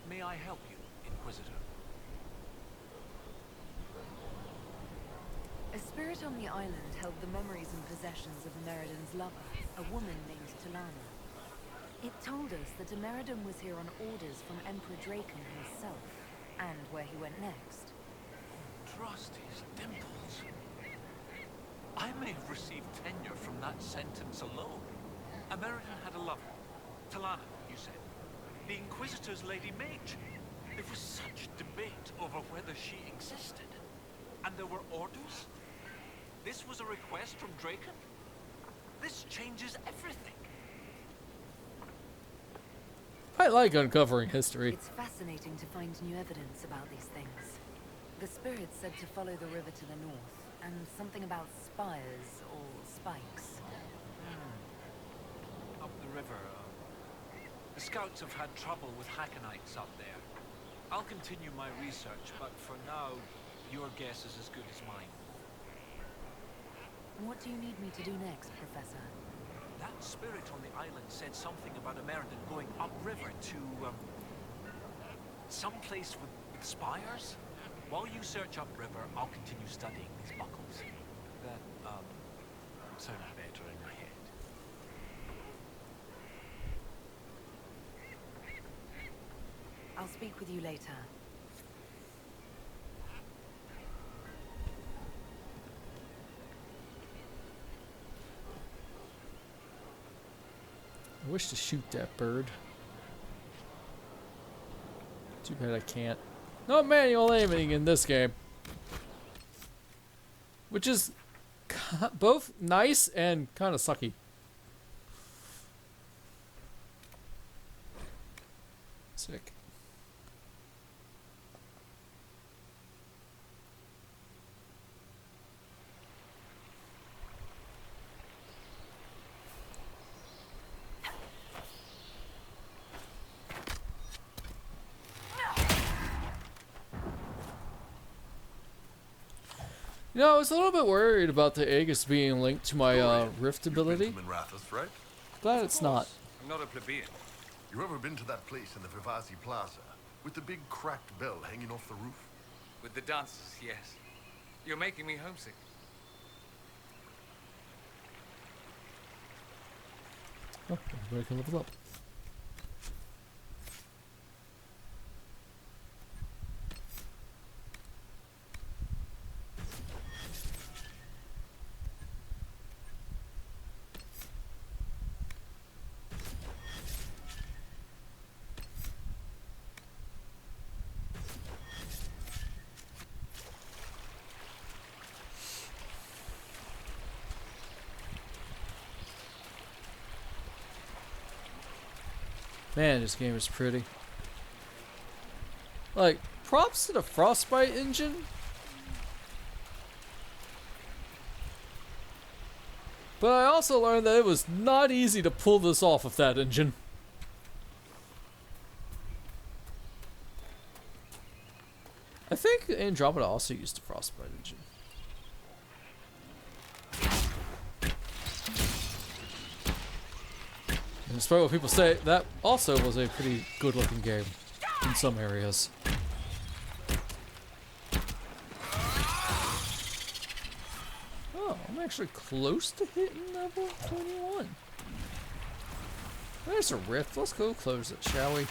May I help you, Inquisitor? A spirit on the island held the memories and possessions of Meriden's lover, a woman named Talana. It told us that Meridan was here on orders from Emperor Draken himself, and where he went next. Trust his dimples. I may have received tenure from that sentence alone. American had a lover. Talana, you said. The Inquisitor's Lady Mage. There was such debate over whether she existed. And there were orders? This was a request from Draken? This changes everything. I like uncovering history. It's fascinating to find new evidence about these things. The spirits said to follow the river to the north, and something about spires or spikes. Up the river. The scouts have had trouble with Hakkonites up there. I'll continue my research, but for now, your guess is as good as mine. What do you need me to do next, Professor? That spirit on the island said something about American going upriver to, some place with spires? While you search upriver, I'll continue studying these buckles. That, sounded better in my head. I'll speak with you later. I wish to shoot that bird. Too bad I can't. No manual aiming in this game. Which is both nice and kind of sucky. Sick. You know, I was a little bit worried about the Aegis being linked to my rift ability. Right? Glad it's not. I'm not a plebeian. You ever been to that place in the Vivasi Plaza with the big cracked bell hanging off the roof? With the dancers, yes. You're making me homesick. Oh, everybody can level up. Man, this game is pretty. Like, props to the Frostbite engine. But I also learned that it was not easy to pull this off with that engine. I think Andromeda also used the Frostbite engine. And despite what people say, that also was a pretty good looking game in some areas. Oh, I'm actually close to hitting level 21. There's a rift. Let's go close it, shall we?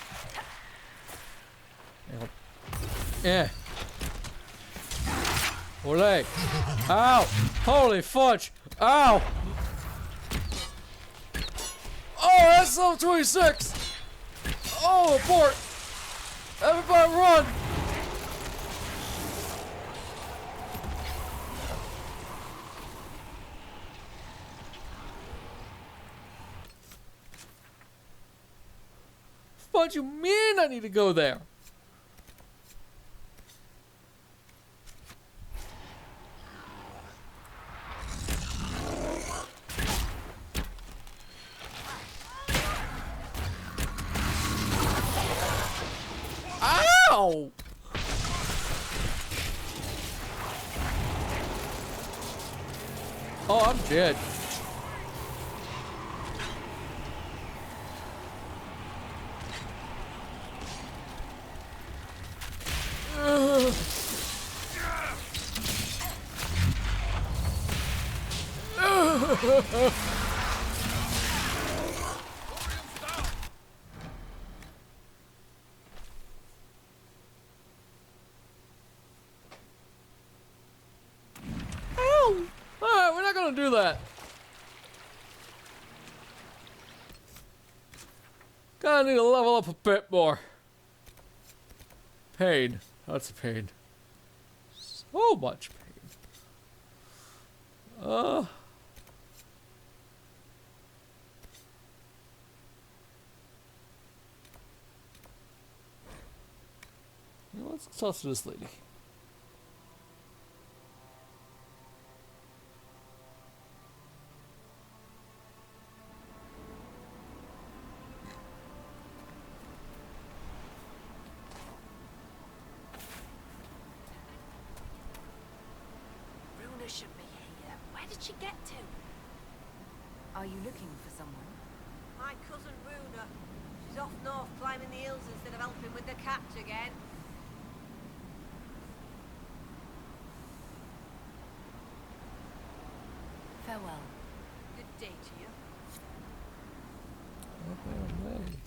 Yeah. Olay. Ow! Holy fudge! Ow! Oh, that's level 26! Oh, abort! Everybody run! What do you mean I need to go there? Ow! Oh, I'm dead. Ow! Alright, we're not gonna do that. Gotta need to level up a bit more. Pain. That's a pain. So much pain. Let's talk to this lady. Runa should be here. Where did she get to? Are you looking for someone? My cousin Runa. She's off north climbing the hills instead of helping with the catch again. Farewell. Good day to you. Okay.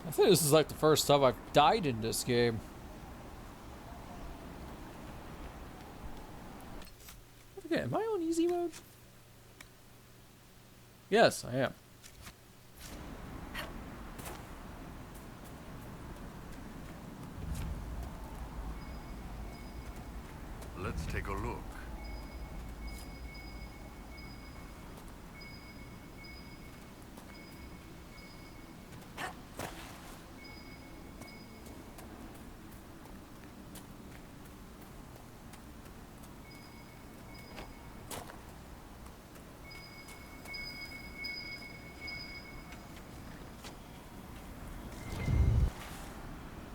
I think this is like the first time I've died in this game. Okay, am I on easy mode? Yes, I am. Let's take a look.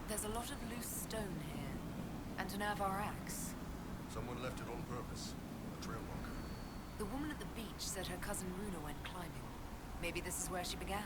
There's a lot of loose stone here, and an Avar axe. Someone left it on purpose. A trail marker. The woman at the beach said her cousin Runa went climbing. Maybe this is where she began.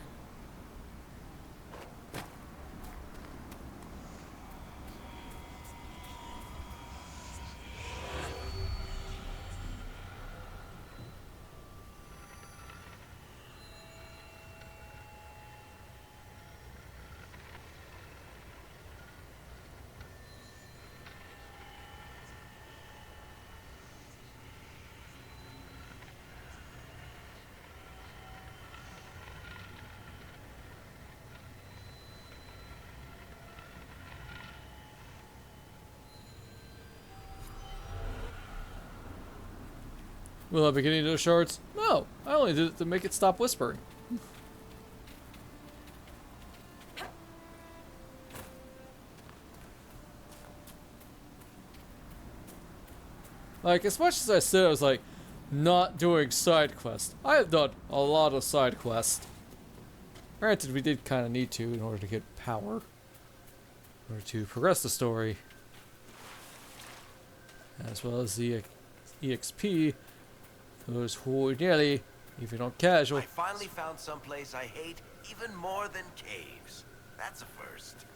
Will I be getting those shards? No, I only did it to make it stop whispering. Like, as much as I said I was like, not doing side quests, I have done a lot of side quests. Granted, we did kind of need to in order to get power, in order to progress the story, as well as the EXP. Those who nearly, even on casual. I finally found some place I hate even more than caves. That's a first.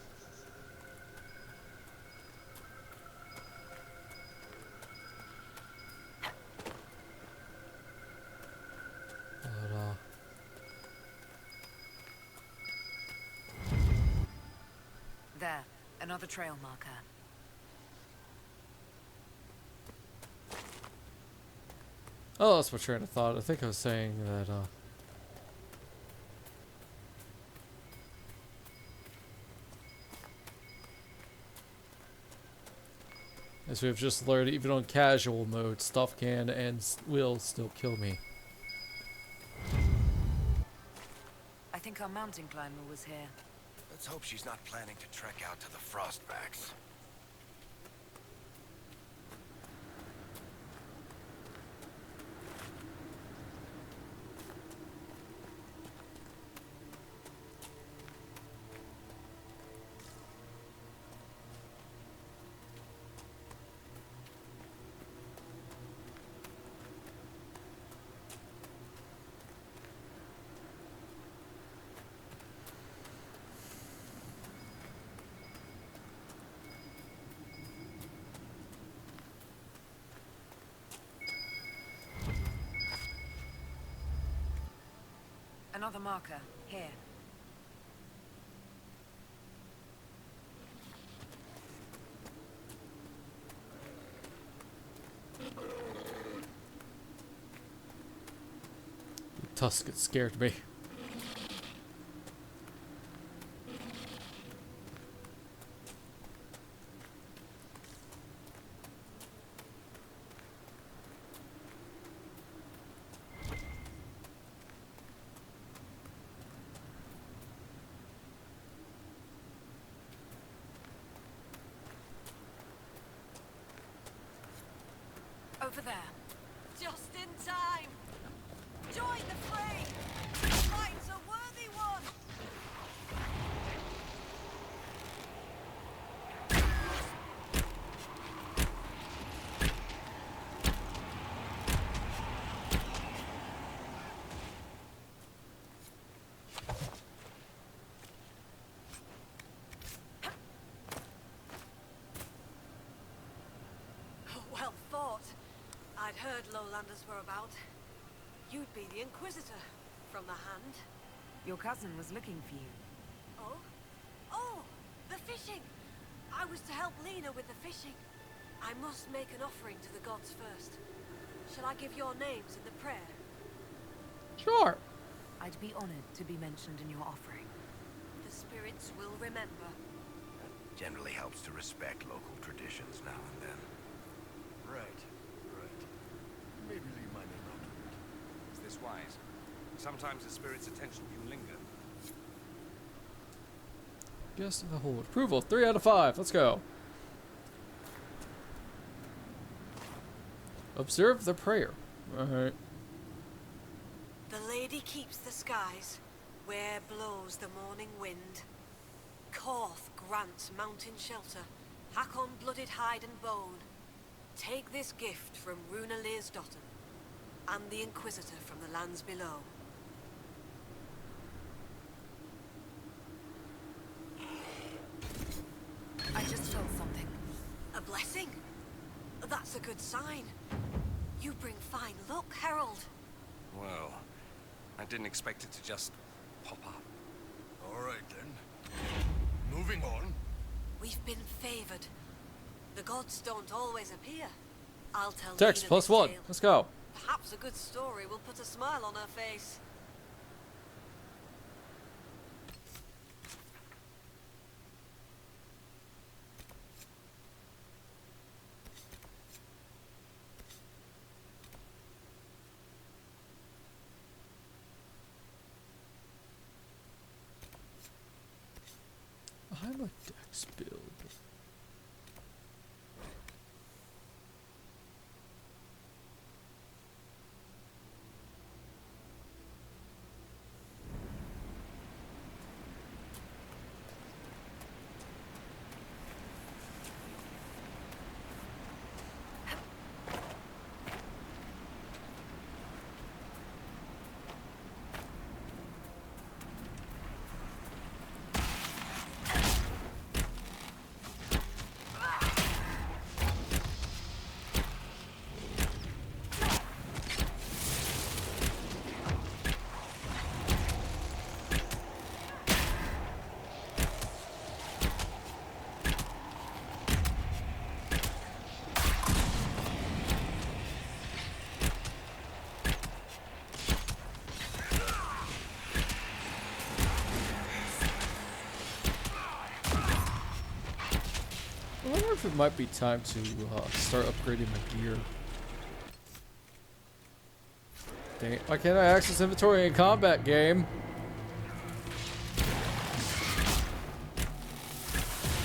There, another trail marker. Oh, that's my train of thought. I think I was saying that, as we've just learned, even on casual mode, stuff can and will still kill me. I think our mountain climber was here. Let's hope she's not planning to trek out to the Frostbacks. Another marker, here. tusk, it scared me. Over there. Just in time. Join the fray. Fight's a worthy one. Well fought. I'd heard lowlanders were about. You'd be the Inquisitor, from the hand. Your cousin was looking for you. Oh? Oh! The fishing! I was to help Lena with the fishing. I must make an offering to the gods first. Shall I give your names in the prayer? Sure. I'd be honored to be mentioned in your offering. The spirits will remember. Generally helps to respect local traditions now and then. Right. Maybe leave my name out of it. Is this wise? Sometimes the spirit's attention can linger. Guest of the Hold. Approval. 3 out of 5. Let's go. Observe the prayer. Alright. The lady keeps the skies, where blows the morning wind. Korth grants mountain shelter, Hakkon blooded hide and bone. Take this gift from Runa Learsdotten, and the Inquisitor from the lands below. I just felt something. A blessing? That's a good sign. You bring fine luck, Herald. Well, I didn't expect it to just pop up. All right then. Moving on. We've been favored. The gods don't always appear. I'll tell Text Lena this +1. tale. Let's go. Perhaps a good story will put a smile on her face. I'm a dex build. I wonder if it might be time to start upgrading my gear. Dang it. Why can't I access inventory in combat, game?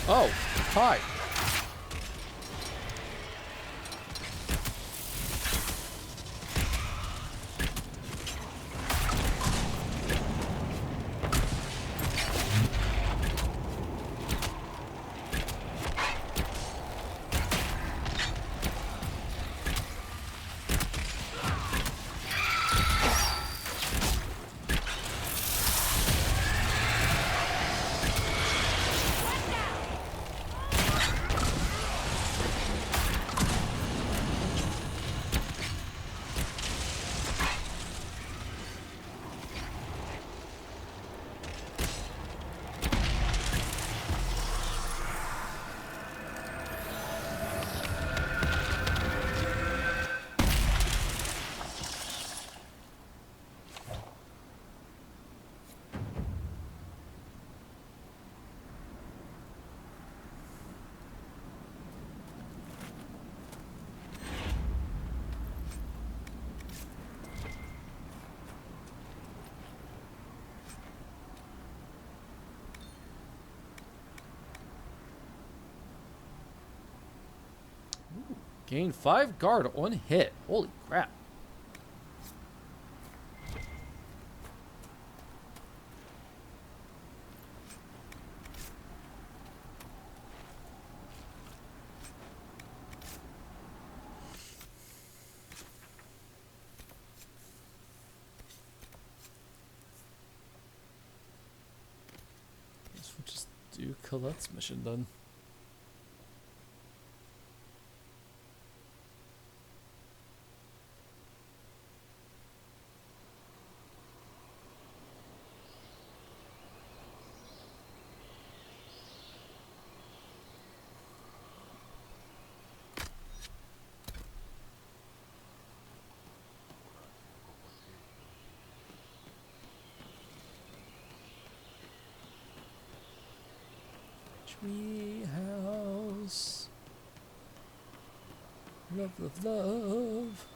Oh, hi. Gain 5 guard on hit. Holy crap. Guess we'll just do Colette's mission then. Tree house. Love, love, love.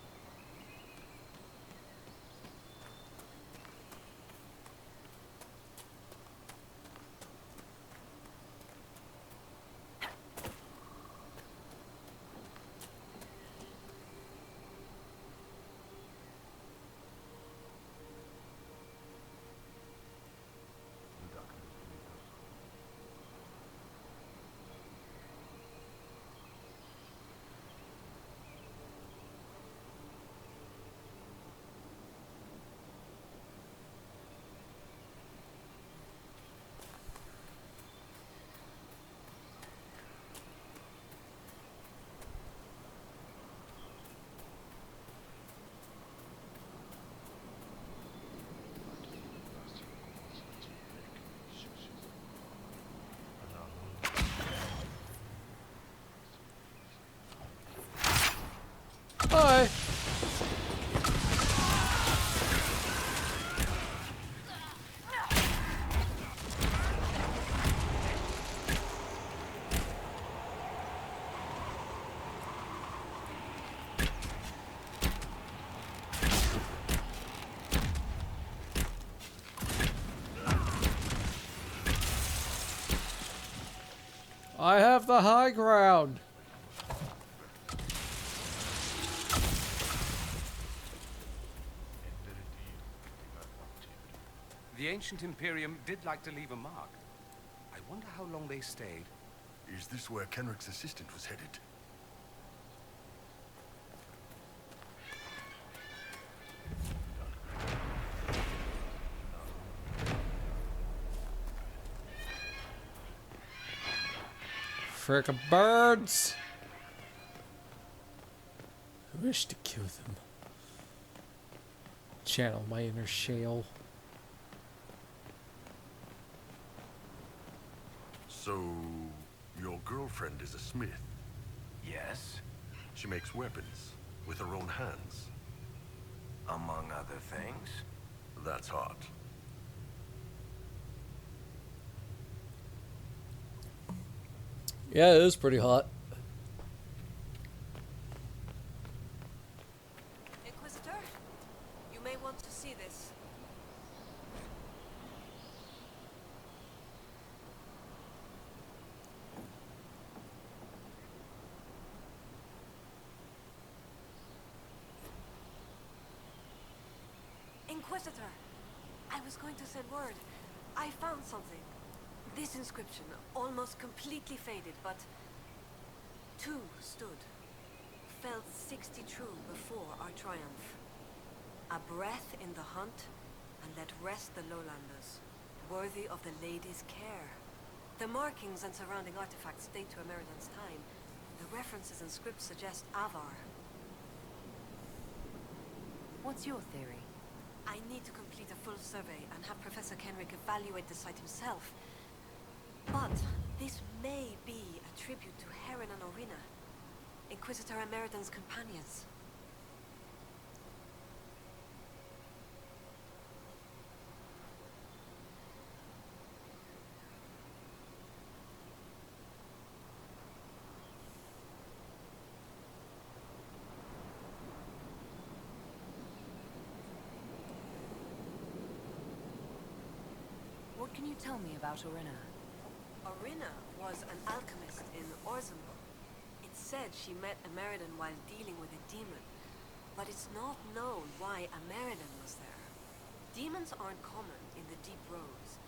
Bye. I have the high ground. The ancient Imperium did like to leave a mark. I wonder how long they stayed. Is this where Kenrick's assistant was headed? Frickin' birds! I wish to kill them. Channel my inner shale. So, your girlfriend is a smith? Yes, She makes weapons with her own hands. among other things. That's hot. Yeah, it is pretty hot. Inquisitor, you may want to see this. Inquisitor, I was going to send word. I found something. This inscription, almost completely faded, but two stood. Felled 60 true before our triumph. A breath in the hunt, and let rest the lowlanders, worthy of the lady's care. The markings and surrounding artifacts date to Ameridan's time. The references and scripts suggest Avar. What's your theory? I need to complete a full survey and have Professor Kenrick evaluate the site himself. But this may be a tribute to Heron and Orina, Inquisitor Ameridan's companions. What can you tell me about Orina? Orina was an alchemist in Orzenburg. It's said she met Ameridan while dealing with a demon, but it's not known why Ameridan was there. Demons aren't common in the Deep Roads,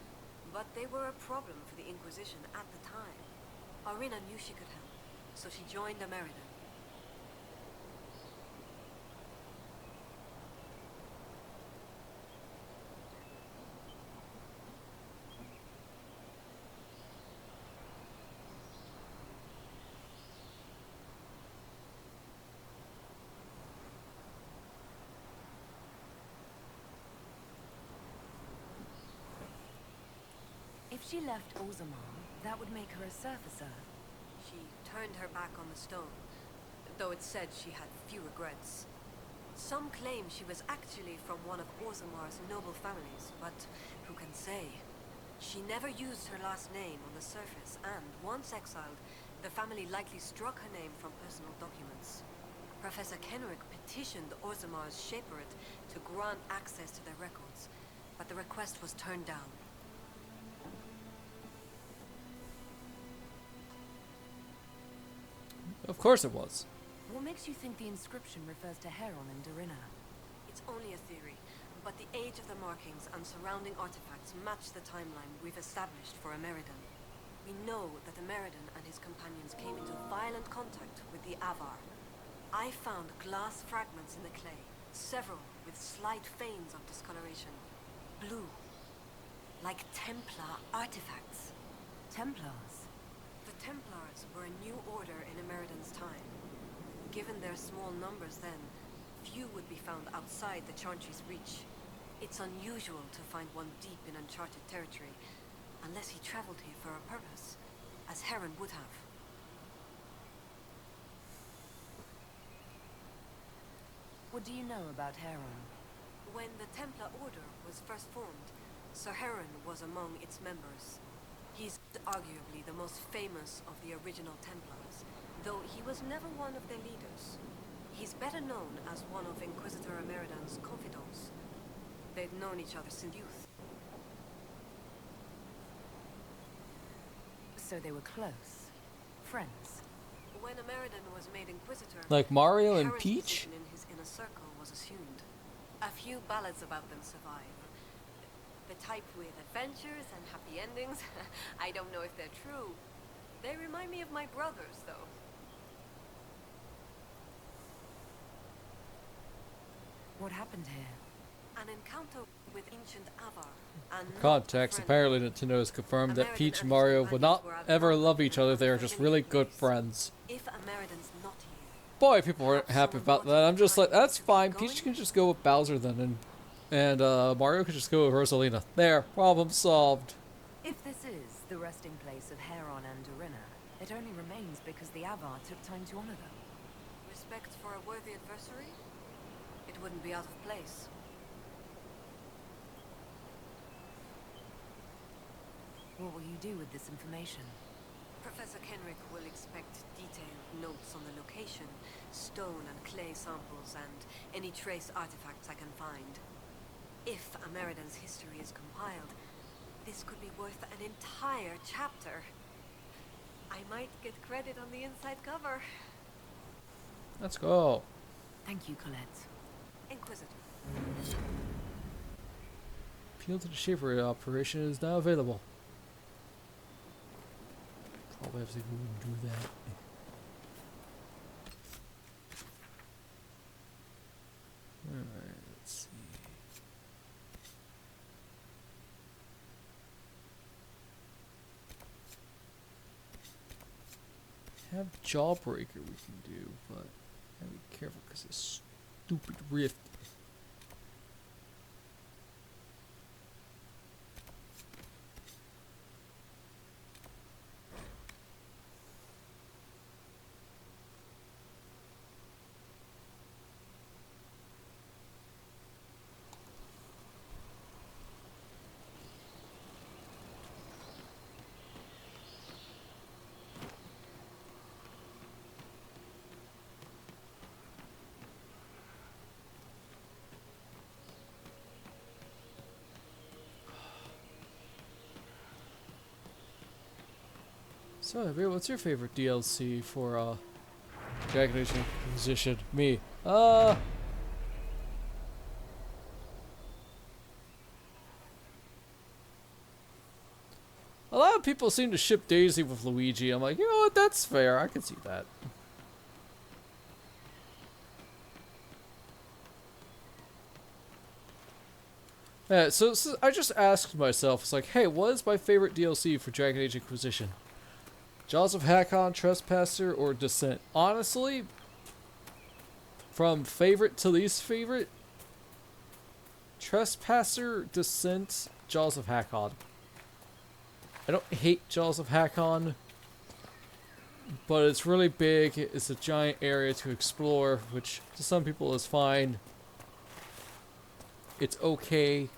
but they were a problem for the Inquisition at the time. Arina knew she could help, so she joined Ameridan. If she left Orzammar, that would make her a surfacer. She turned her back on the stone, though it said she had few regrets. Some claim she was actually from one of Orzammar's noble families, but who can say? She never used her last name on the surface, and once exiled, the family likely struck her name from personal documents. Professor Kenrick petitioned Orzammar's Shaperit to grant access to their records, but the request was turned down. Of course it was. What makes you think the inscription refers to Heron and Dorina? It's only a theory, but the age of the markings and surrounding artifacts match the timeline we've established for Ameridan. We know that Ameridan and his companions came into violent contact with the Avar. I found glass fragments in the clay, several with slight veins of discoloration. Blue. Like Templar artifacts. Templars? The Templars were a new order in Ameridan's time. Given their small numbers then, few would be found outside the Chantry's reach. It's unusual to find one deep in uncharted territory, unless he traveled here for a purpose, as Heron would have. What do you know about Heron? When the Templar Order was first formed, Sir Heron was among its members. He's arguably the most famous of the original Templars, though he was never one of their leaders. He's better known as one of Inquisitor Ameridan's confidants. They'd known each other since youth. So they were close. Friends. When Ameridan was made Inquisitor, Like Mario and Heron's Peach? position in his inner circle was assumed. A few ballads about them survive. The type with adventures and happy endings. I don't know if they're true. They remind me of my brothers, though. What happened here? An encounter with ancient Avar. And Context. Apparently Nintendo has confirmed that Peach and Mario would not ever love each other. They are just really good friends. If Ameridan's not here, Boy, people weren't happy about that. I'm just like, that's fine. Peach can just go with Bowser then, and Mario can just go with Rosalina. There, problem solved. If this is the resting place of Heron and Dorina, it only remains because the Avar took time to honor them. respect for a worthy adversary? It wouldn't be out of place. What will you do with this information? Professor Kenrick will expect detailed notes on the location, stone and clay samples, and any trace artifacts I can find. If Ameridan's history is compiled, this could be worth an entire chapter. I might get credit on the inside cover. Let's go. Thank you, Colette. Inquisitor. Appeal to the chivalry operation is now available. Probably have to go and do that. Alright, let's see. Have Jawbreaker we can do, but gotta be careful because this stupid rift. So, Avery, what's your favorite DLC for Dragon Age Inquisition. Me. A lot of people seem to ship Daisy with Luigi. I'm like, you know what? That's fair. I can see that. Yeah, so I just asked myself, it's like, hey, what is my favorite DLC for Dragon Age Inquisition? Jaws of Hakkon, Trespasser, or Descent? Honestly, from favorite to least favorite, Trespasser, Descent, Jaws of Hakkon. I don't hate Jaws of Hakkon, but it's really big. It's a giant area to explore, which to some people is fine. It's okay.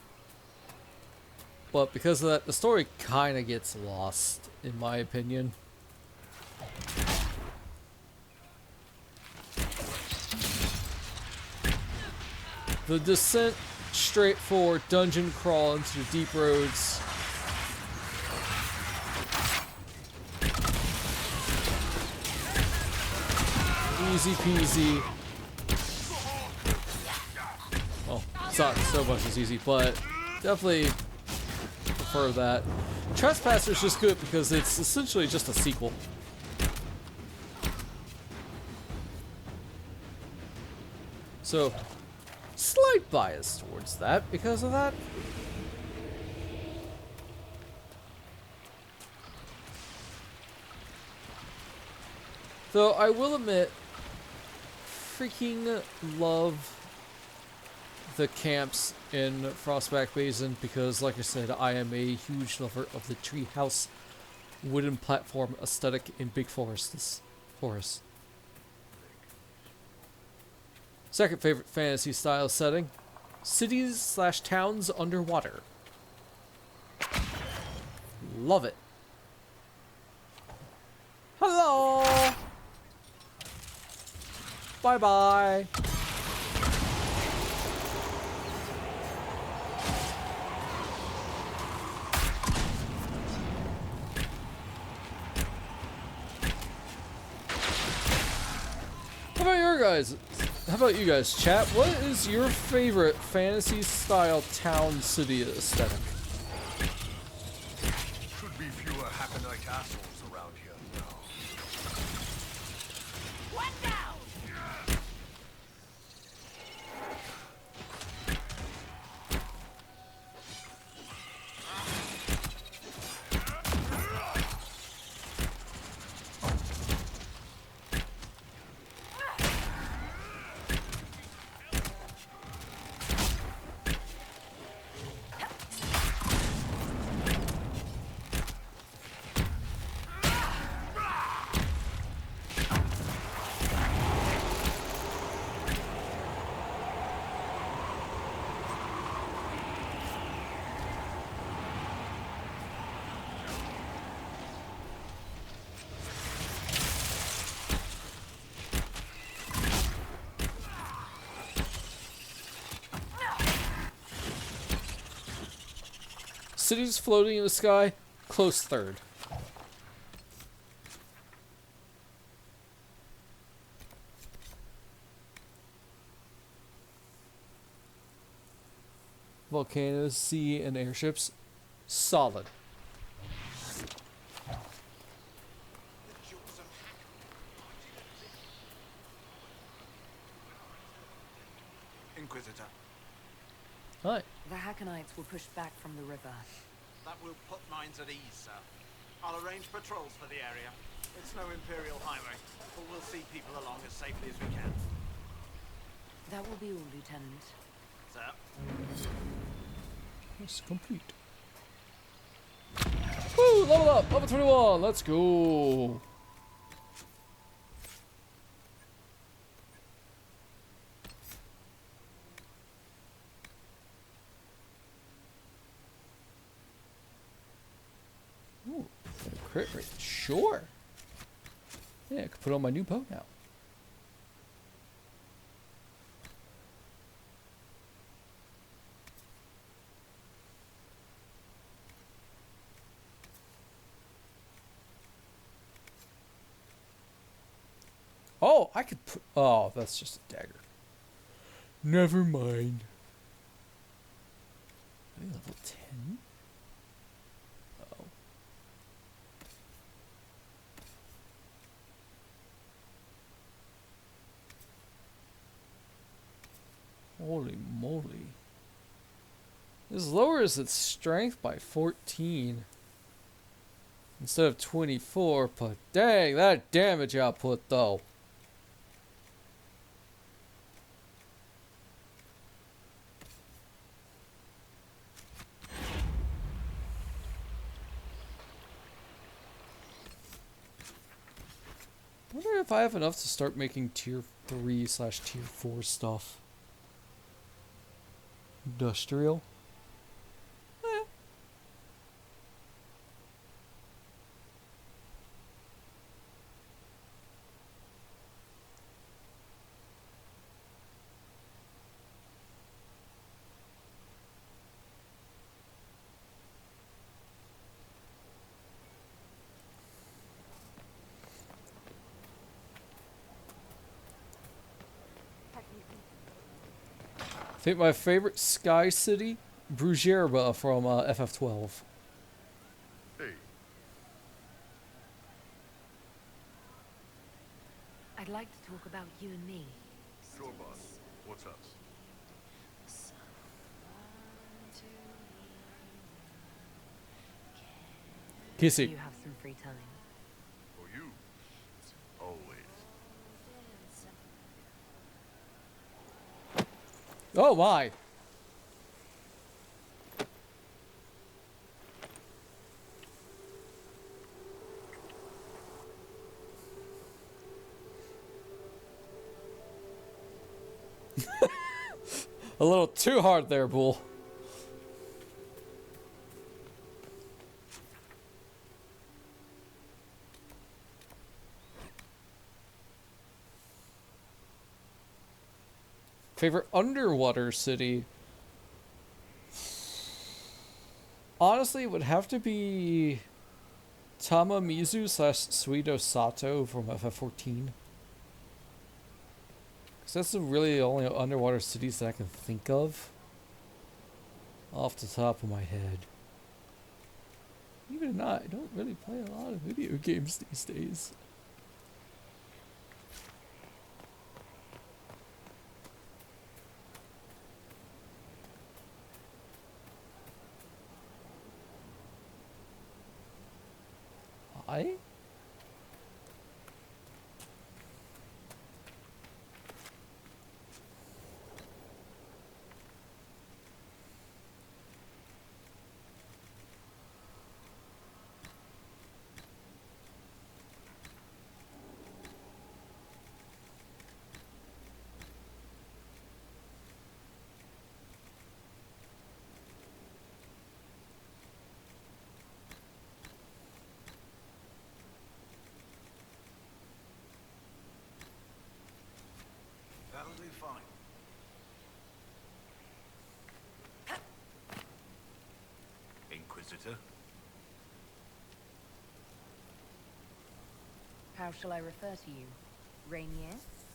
But because of that, the story kind of gets lost, in my opinion. The Descent, straightforward dungeon crawl into the deep roads. Easy peasy. Oh, it's not so much as easy, but definitely prefer that. Trespasser is just good because it's essentially just a sequel. So, slight bias towards that because of that. Though I will admit, freaking love the camps in Frostback Basin because, like I said, I am a huge lover of the treehouse wooden platform aesthetic in big forests. Second favorite fantasy style setting, cities/towns underwater. Love it. Hello. Bye bye. How about you guys, chat? What is your favorite fantasy style town city aesthetic? Should be fewer Hakkonite assholes around here now. One down! Cities floating in the sky, close third. Volcanoes, sea, and airships, solid. Inquisitor. Hi. The Hakkonites were pushed back from the river. That will put minds at ease, sir. I'll arrange patrols for the area. It's no Imperial highway, but we'll see people along as safely as we can. That will be all, Lieutenant. Sir? It's complete. Woo! Level up! Level 21! Let's go! Ooh, crit rate. Sure. Yeah, I could put on my new bow now. Oh, I could put... Oh, that's just a dagger. Never mind. Maybe level 10? Uh-oh. Holy moly. This lowers its strength by 14. Instead of 24, but dang, that damage output though. I wonder if I have enough to start making tier 3/tier 4 stuff. Industrial. I think my favorite Sky City, Brugerba from FF12. Hey. I'd like to talk about you and me. Sure, boss. What's up? Kissy. Do you have some free time? For you. Always. Oh my! A little too hard there, Bull. Favorite underwater city? Honestly, it would have to be Tamamizu/Suido Sato from FF14. Because that's really the only underwater cities that I can think of off the top of my head. Even not, I don't really play a lot of video games these days. I? That'll do fine. Inquisitor? How shall I refer to you? Rainier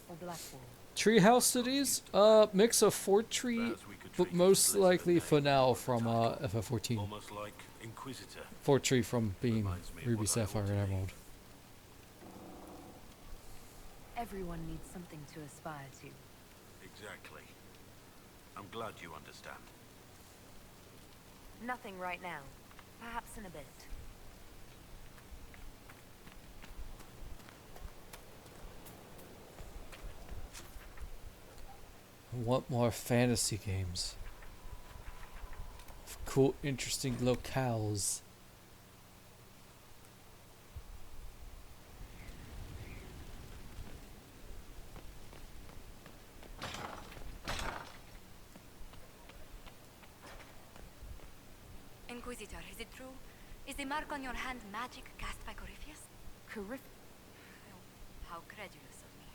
or Blackwall? Treehouse cities? Mix of Fortree, but most likely Fanal from FF14. Almost like Inquisitor. Fortree from being Ruby, Sapphire, and Emerald. Everyone needs something to aspire to. Exactly. I'm glad you understand. Nothing right now. Perhaps in a bit. I want more fantasy games. Cool, interesting locales. Inquisitor, is it true? Is the mark on your hand magic cast by Corypheus? Corypheus? How credulous of me.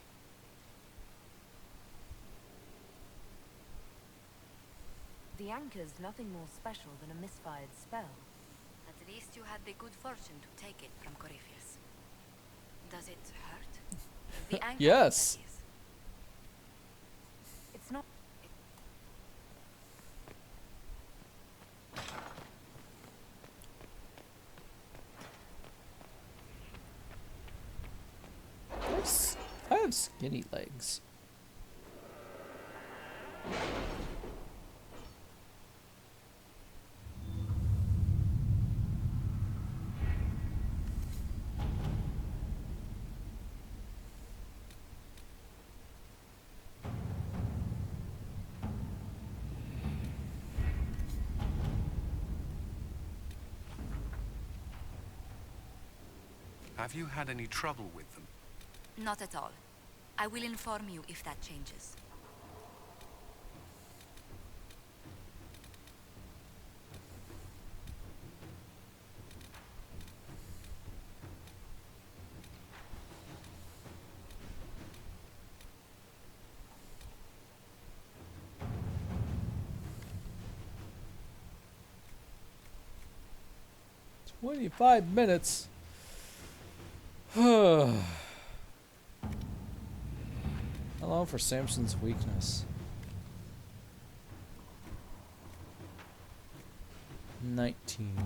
The anchor's nothing more special than a misfired spell. At least you had the good fortune to take it from Corypheus. Does it hurt? The anchor, Yes. that is. It's not. I have skinny legs. Have you had any trouble with them? Not at all. I will inform you if that changes. "25 minutes. How long for Samson's weakness? 19.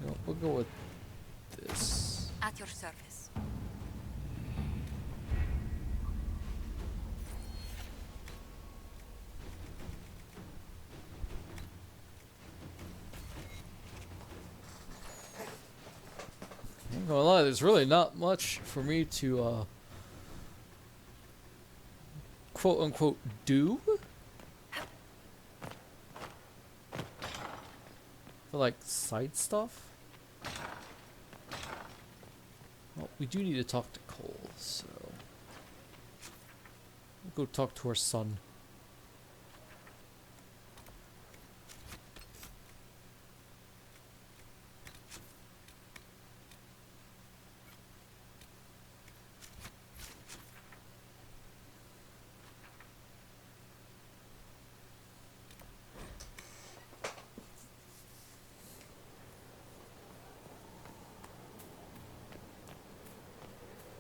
No, we'll go with this. At your service. I'm not gonna lie, there's really not much for me to quote unquote do. For like side stuff. Well, we do need to talk to Cole, so we'll go talk to our son.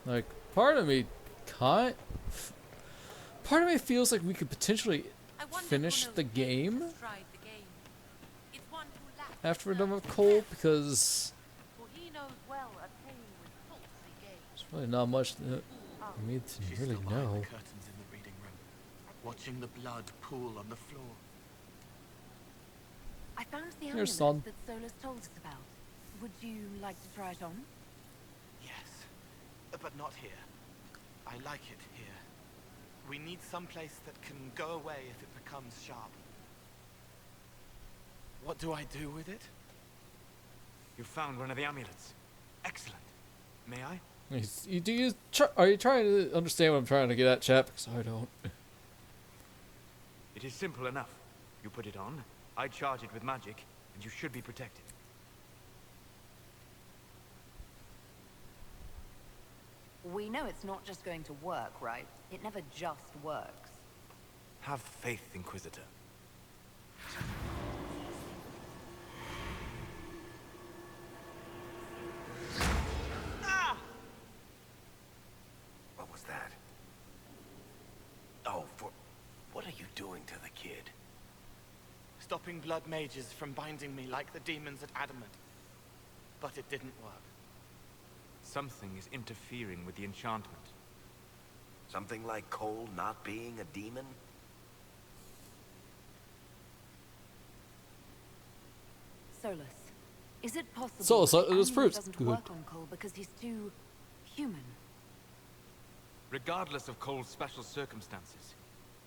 Like, part of me part of me feels like we could potentially finish the game after we're done with Cole, because there's really not much that we need to She's really still behind know. the curtains in the reading room, watching the blood pool on the floor. I found the Here, amulet son. that Solus told us about. Would you like to try it on? Yes, but not here. I like it here. We need some place that can go away if it becomes sharp. What do I do with it? You found one of the amulets. Excellent. May I? Are you trying to understand what I'm trying to get at, chap? Because I don't. It is simple enough. You put it on, I charge it with magic, and you should be protected. We know it's not just going to work, right? It never just works. Have faith, Inquisitor. What was that? Oh, what are you doing to the kid? Stopping blood mages from binding me like the demons at Adamant. But it didn't work. Something is interfering with the enchantment. Something like Cole not being a demon? Solus, is it possible Solus, that the this amulet proves doesn't good. work on Cole because he's too human? Regardless of Cole's special circumstances,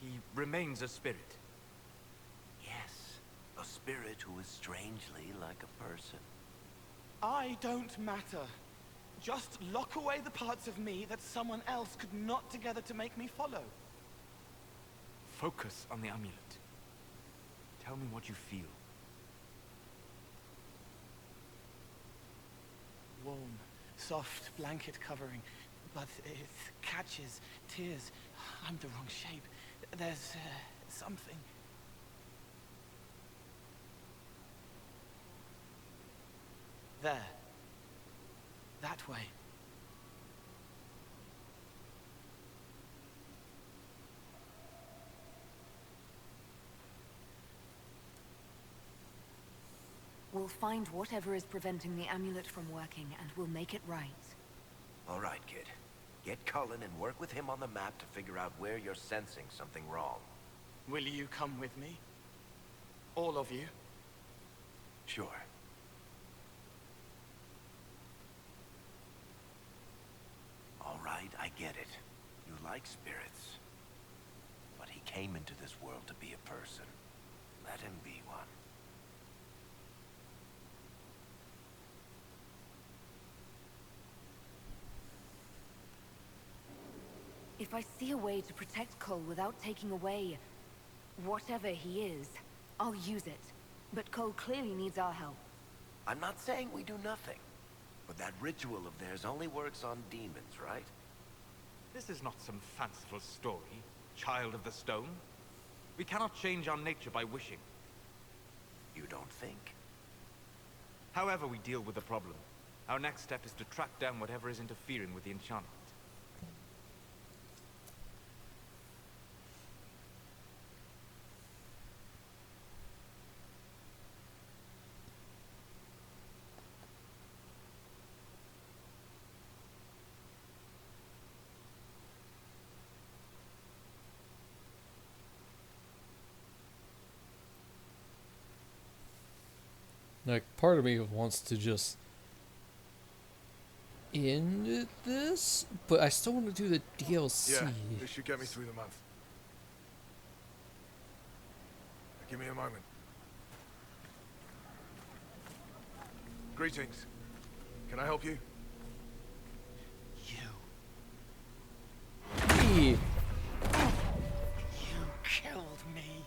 he remains a spirit. Yes, a spirit who is strangely like a person. I don't matter. Just lock away the parts of me that someone else could knot together to make me follow. Focus on the amulet. Tell me what you feel. Warm, soft blanket covering, but it catches tears. I'm the wrong shape. There's something. There. That way. We'll find whatever is preventing the amulet from working, and we'll make it right. All right, kid. Get Cullen and work with him on the map to figure out where you're sensing something wrong. Will you come with me? All of you? Sure. All right, I get it. You like spirits. But he came into this world to be a person. Let him be one. If I see a way to protect Cole without taking away whatever he is, I'll use it. But Cole clearly needs our help. I'm not saying we do nothing. But that ritual of theirs only works on demons, right? This is not some fanciful story, child of the stone. We cannot change our nature by wishing. You don't think? However we deal with the problem, our next step is to track down whatever is interfering with the enchantment. Like, part of me wants to just end this, but I still want to do the DLC. Yeah, this should get me through the month. Give me a moment. Greetings. Can I help you? Me. You killed me.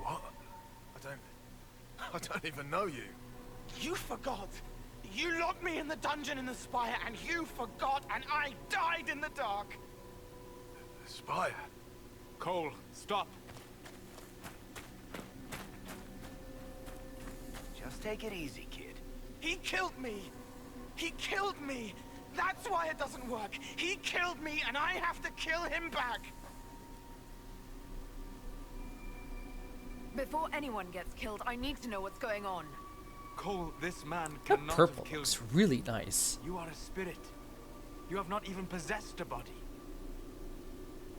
What? I don't even know you. You forgot. You locked me in the dungeon in the spire, and you forgot, and I died in the dark. The spire? Cole, stop. Just take it easy, kid. He killed me. He killed me. That's why it doesn't work. He killed me, and I have to kill him back. Before anyone gets killed, I need to know what's going on. Cole, this man That cannot purple have killed looks you. really nice. You are a spirit. You have not even possessed a body.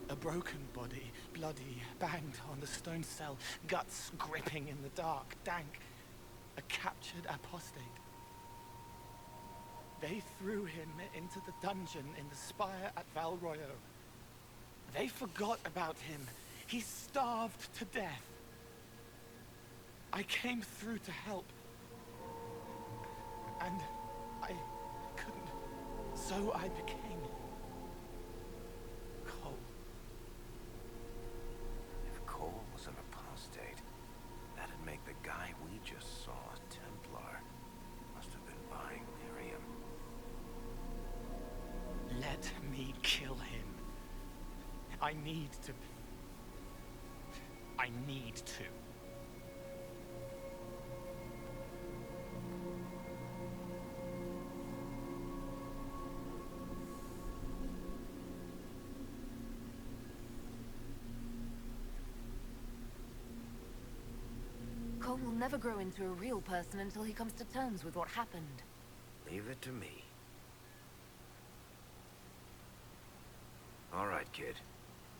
A broken body, bloody, banged on the stone cell, guts gripping in the dark, dank. A captured apostate. They threw him into the dungeon in the spire at Val Royo. They forgot about him. He starved to death. I came through to help. And I couldn't. So I became Cole. If Cole was an apostate, that'd make the guy we just saw a Templar. Must have been buying Miriam. Let me kill him. I need to. Cole will never grow into a real person until he comes to terms with what happened. Leave it to me. All right, kid.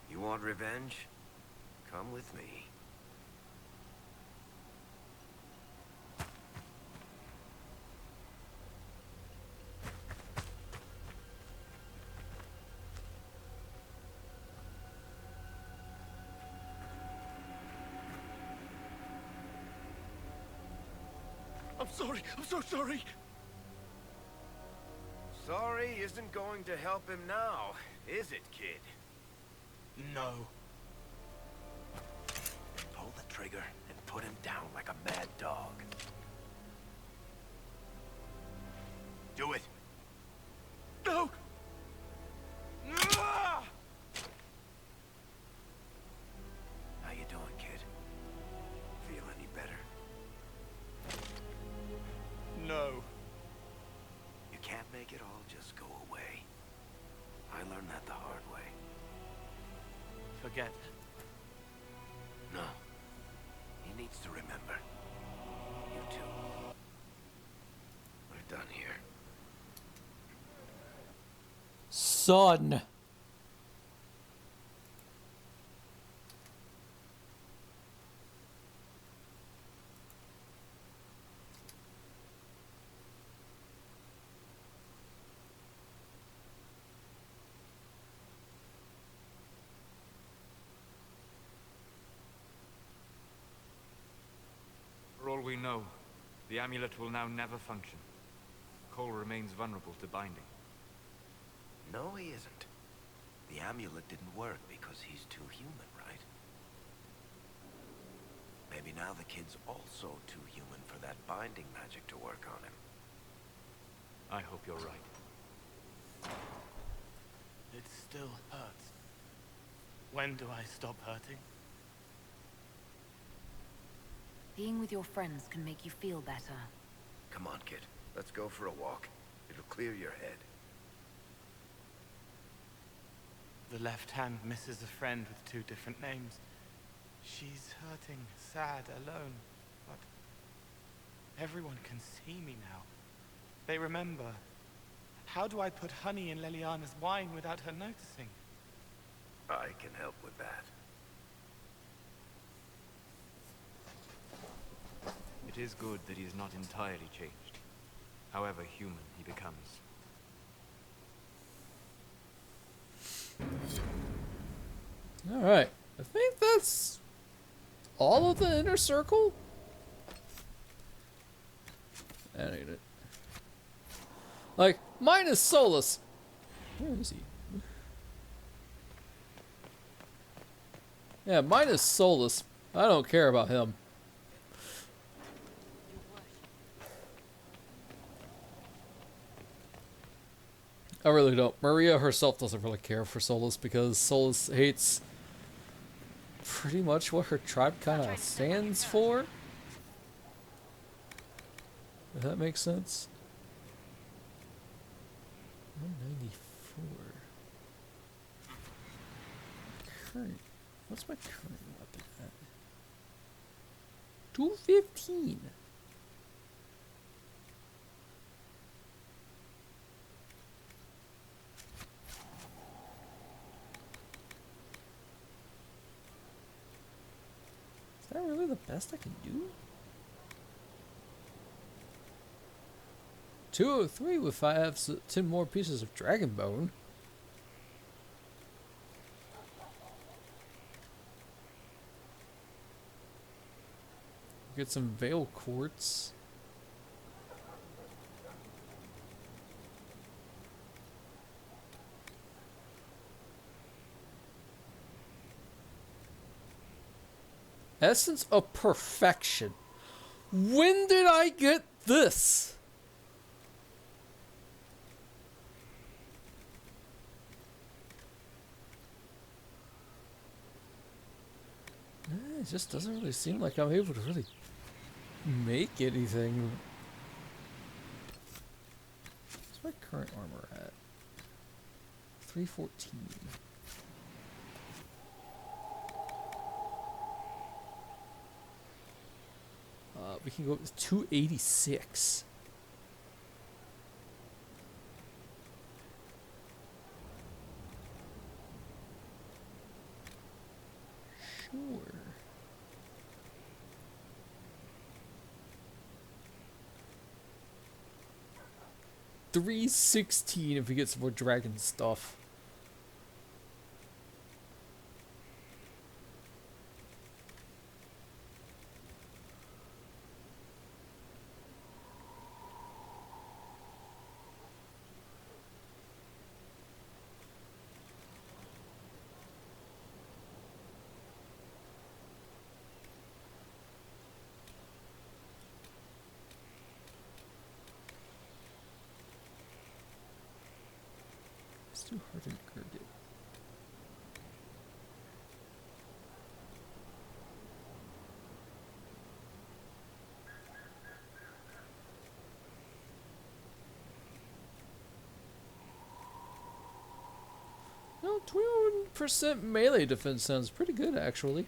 You want revenge? Come with me. I'm sorry. I'm so sorry. Sorry isn't going to help him now, is it, kid? No. Pull the trigger and put him down like a mad dog. Do it. No! How you doing, kid? Feel any better? No. make it all just go away. I learned that the hard way. Forget. No. He needs to remember. You too. We're done here. Son. For all we know, the amulet will now never function. Cole remains vulnerable to binding. No, he isn't. The amulet didn't work because he's too human, right? Maybe now the kid's also too human for that binding magic to work on him. I hope you're right. It still hurts. When do I stop hurting? Being with your friends can make you feel better. Come on, kid. Let's go for a walk. It'll clear your head. The left hand misses a friend with 2 different names. She's hurting, sad, alone, but everyone can see me now. They remember. How do I put honey in Leliana's wine without her noticing? I can help with that. It is good that he is not entirely changed, however human he becomes. Alright. I think that's all of the inner circle? That ain't it. Like, mine is Solus. Where is he? Yeah, mine is Solus. I don't care about him. I really don't. Maria herself doesn't really care for Solus because Solus hates pretty much what her tribe kind of stands for. If that makes sense. 194. Current. What's my current weapon at? 215. Is that really the best I can do? 203 if I have 10 more pieces of dragon bone. Get some veil quartz. Essence of perfection. When did I get this? It just doesn't really seem like I'm able to really make anything. What's my current armor at? 314. We can go up to 286. Sure. $316 if we get some more dragon stuff. It's too hard to gird it. Well, 21% melee defense sounds pretty good, actually.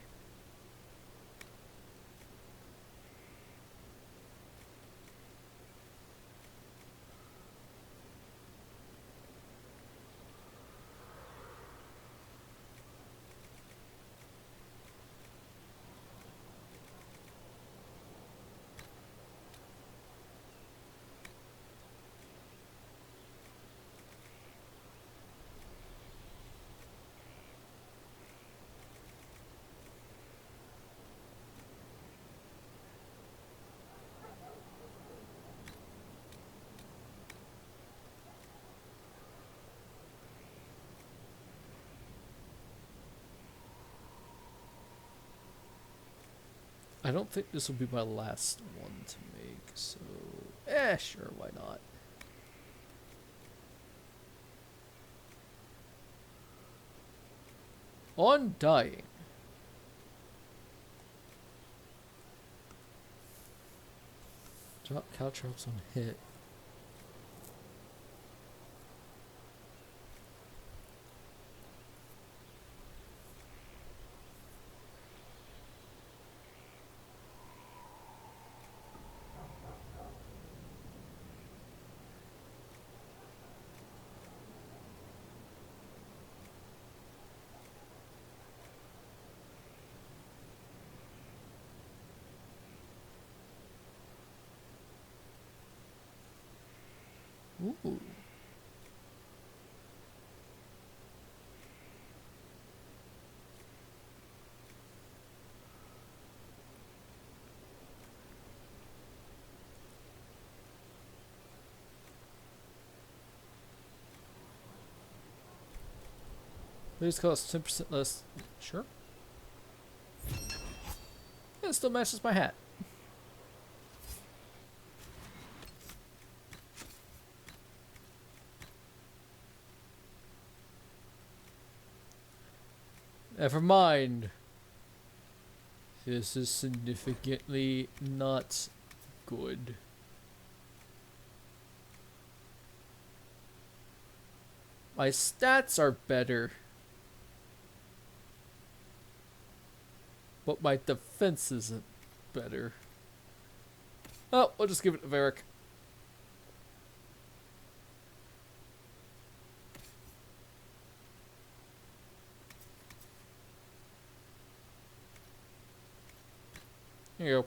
I don't think this will be my last one to make, so... sure, why not? On dying. Drop caltrops on hit. Ooh. These cost 10% less. Sure. It still matches my hat. Never mind. This is significantly not good. My stats are better. But my defense isn't better. Oh, we'll just give it to Varric. Here you go.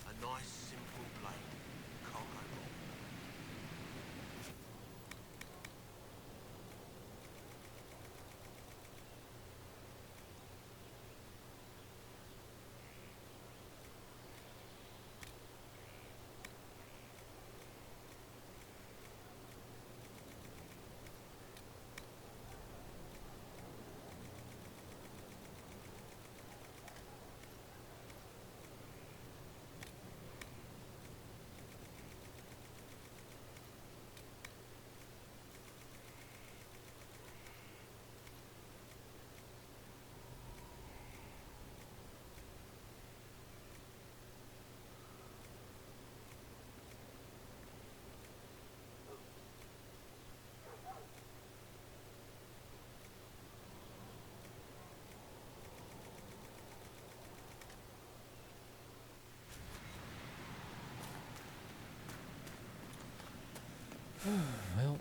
A nice simple blade. Can't go wrong. Well.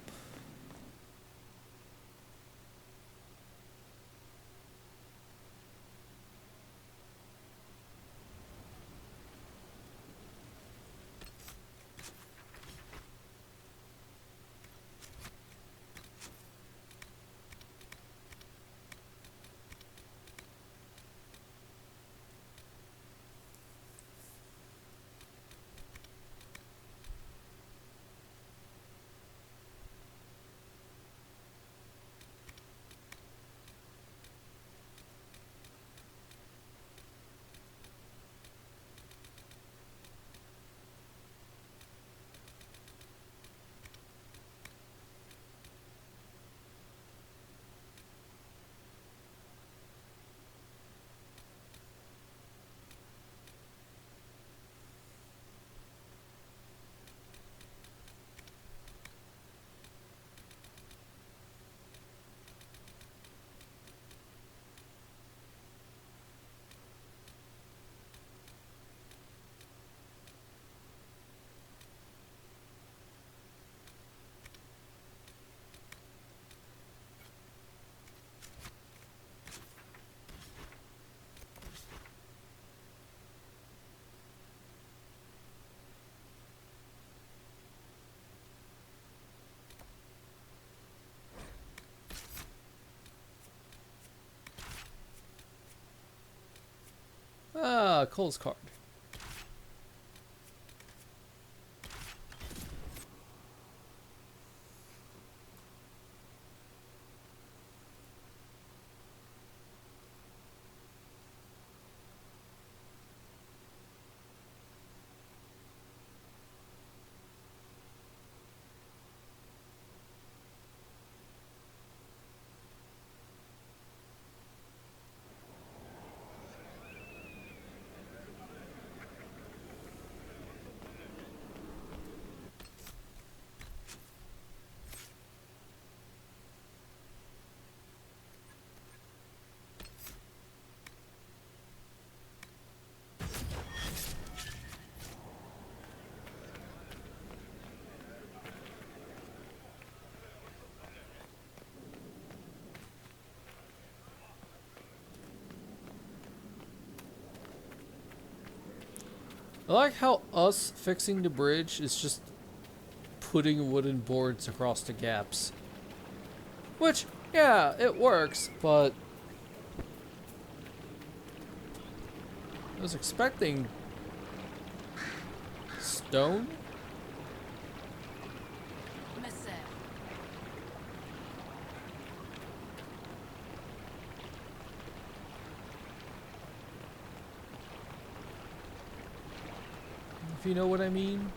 Ah, Cole's card. I like how us fixing the bridge is just putting wooden boards across the gaps. Which, yeah, it works, but I was expecting stone? If you know what I mean.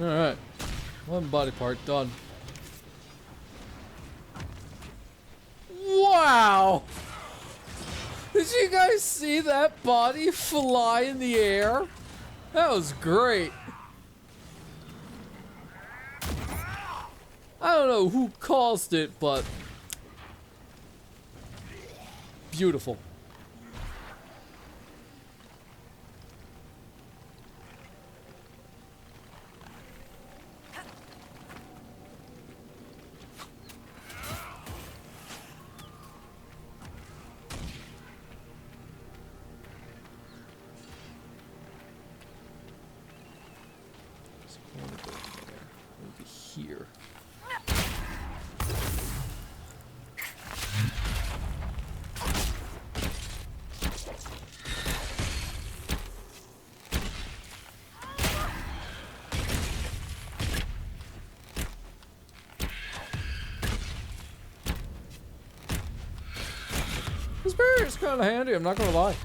Alright. One body part done. Wow! Did you guys see that body fly in the air? That was great. I don't know who caused it, but beautiful. Here. This barrier is kind of handy, I'm not gonna lie.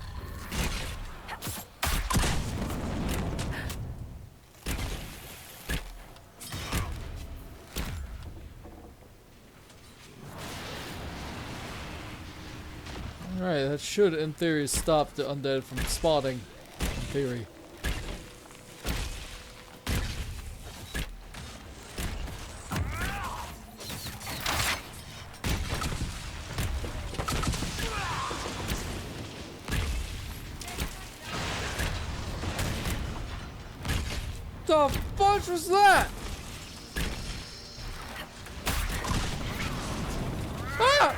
Alright, that should, in theory, stop the undead from spotting. In theory. the fudge was that? Ah!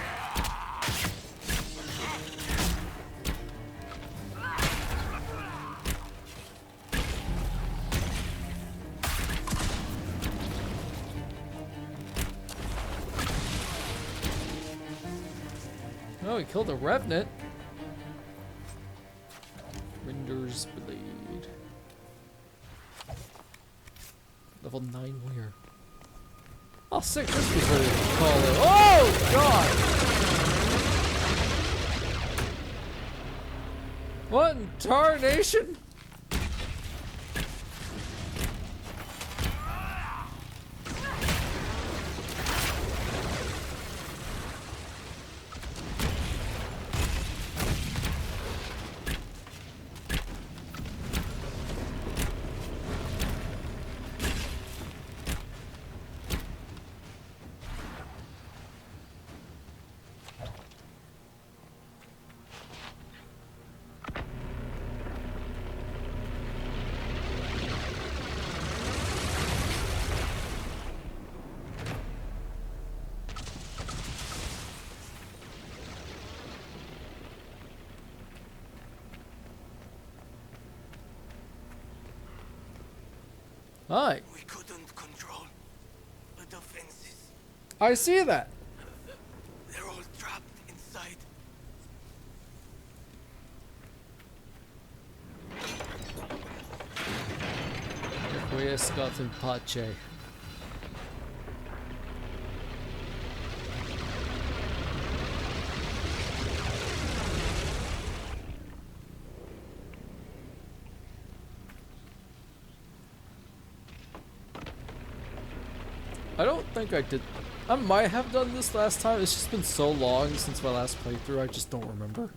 Oh, he killed a revenant. Rinder's blade. Level 9 warrior. Oh, sick. This was what it call it. Oh, God! What in tarnation? Hi. We couldn't control the defenses. I see that. They're all trapped inside. Where's got in Pache? I don't think I did. I might have done this last time. It's just been so long since my last playthrough. I just don't remember.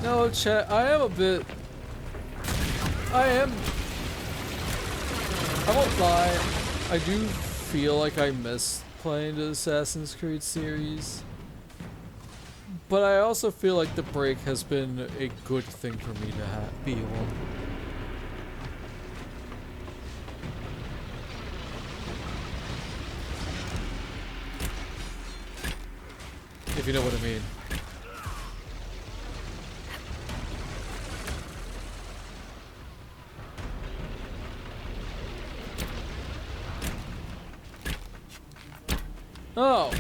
No, chat, I won't lie, I do feel like I miss playing the Assassin's Creed series. But I also feel like the break has been a good thing for me to be on. If you know what I mean. Oh,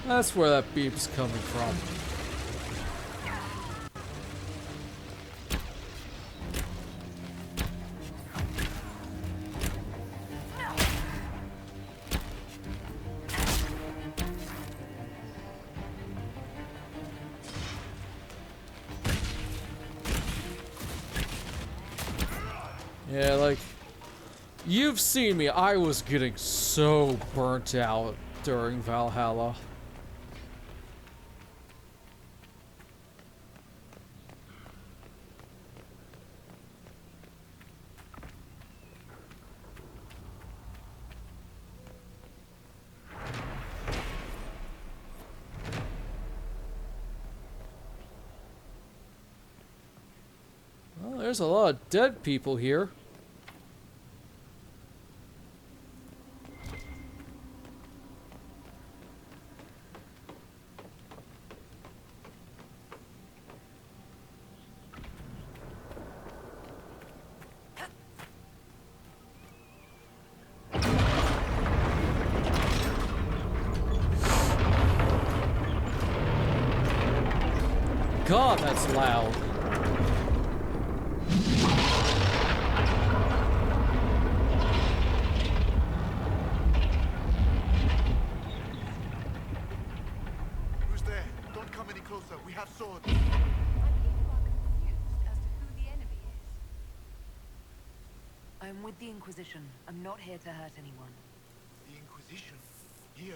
that's where that beep's coming from. Yeah, like, you've seen me, I was getting so burnt out during Valhalla. there's a lot of dead people here. God, that's loud. Who's there? Don't come any closer. We have swords. I'm with the Inquisition. I'm not here to hurt anyone. The Inquisition? Here?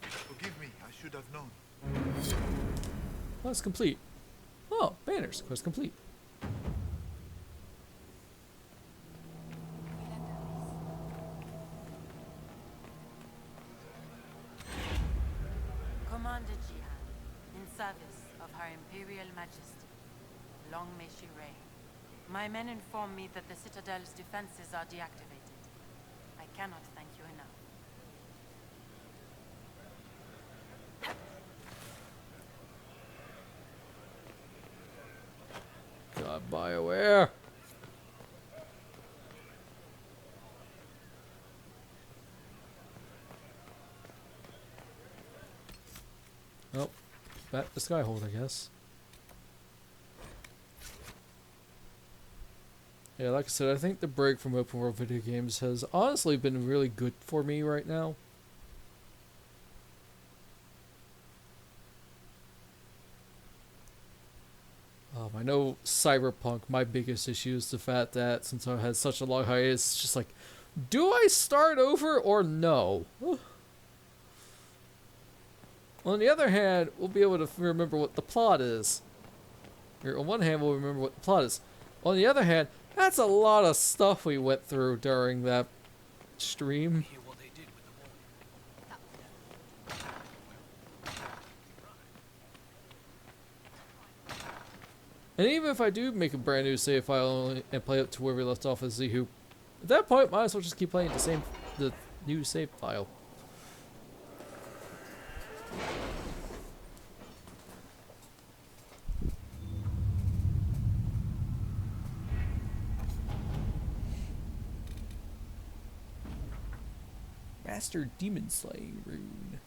Forgive me. I should have known. Quest complete. Oh, banners. Quest complete. Commander Jihan, in service of Her Imperial Majesty. Long may she reign. My men inform me that the Citadel's defenses are deactivated. I cannot thank you enough. God, BioWare. Oh, back to Skyhold, I guess. Yeah, like I said, I think the break from open world video games has honestly been really good for me right now. I know Cyberpunk, my biggest issue is the fact that since I had such a long hiatus, it's just like, do I start over or no? On the other hand, we'll be able to remember what the plot is. Or on one hand, we'll remember what the plot is. On the other hand, that's a lot of stuff we went through during that stream. And even if I do make a brand new save file and play up to where we left off as Zehu, at that point, might as well just keep playing the new save file. Master Demon Slaying Rune.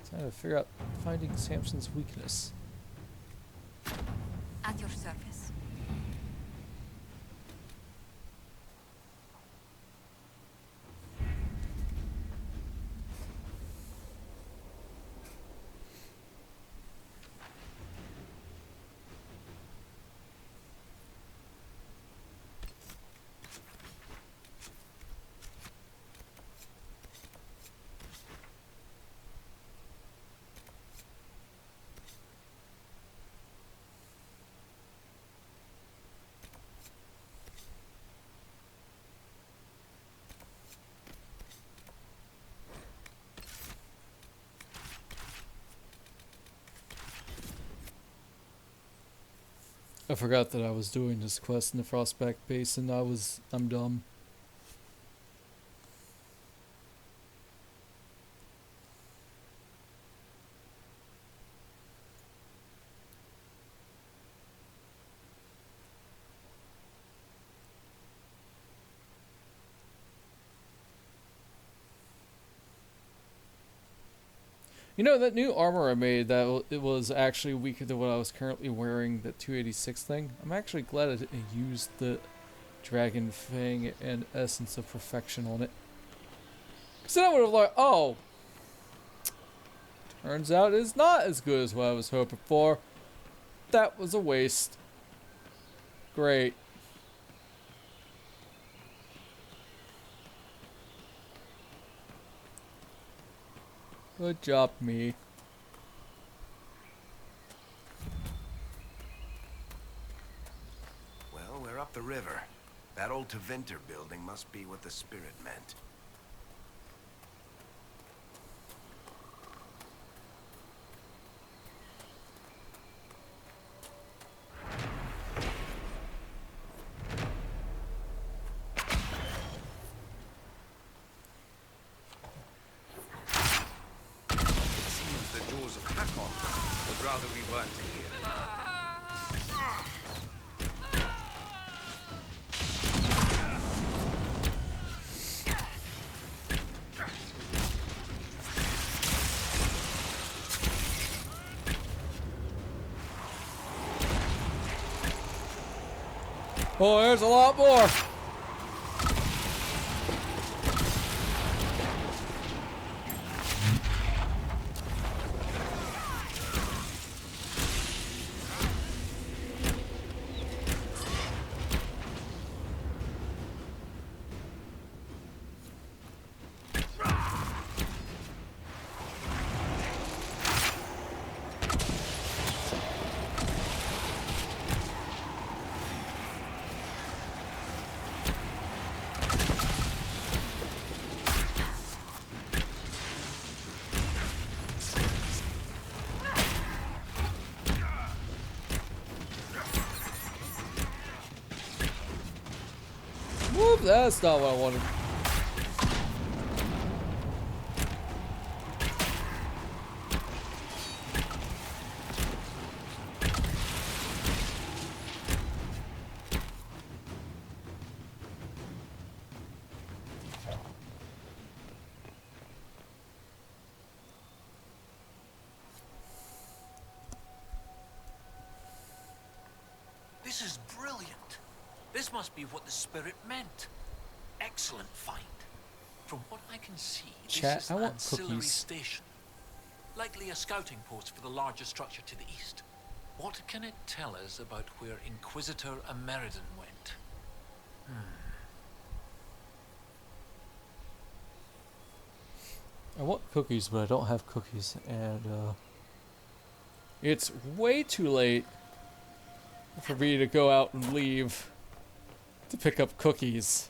Time to figure out finding Samson's weakness. At your service. I forgot that I was doing this quest in the Frostback Basin. I'm dumb. You know, that new armor I made, it was actually weaker than what I was currently wearing, that 286 thing. I'm actually glad I didn't use the Dragon Fang and Essence of Perfection on it. Because then I would have like, oh, turns out it's not as good as what I was hoping for. That was a waste. Great. Good job, me. Tevinter building must be what the spirit meant. It seems the jaws of Hakkon would rather we weren't here. Oh, there's a lot more. Whoop, that's not what I wanted. This is brilliant. This must be what the spirit meant. Excellent find. From what I can see, Chat, this is I an want ancillary cookies. station. Likely a scouting post for the larger structure to the east. What can it tell us about where Inquisitor Ameridan went? I want cookies, but I don't have cookies, and it's way too late for me to go out and leave to pick up cookies.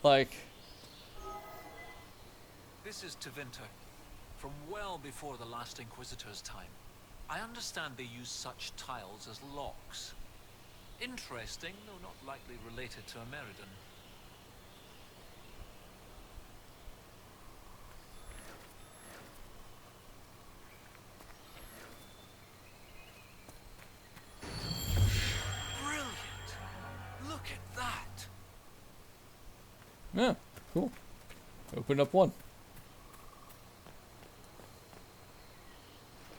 Like, This is Tevinter, from well before the last Inquisitor's time. I understand they use such tiles as locks. Interesting, though not likely related to Ameridan. Brilliant! Look at that! yeah, cool. Open up one.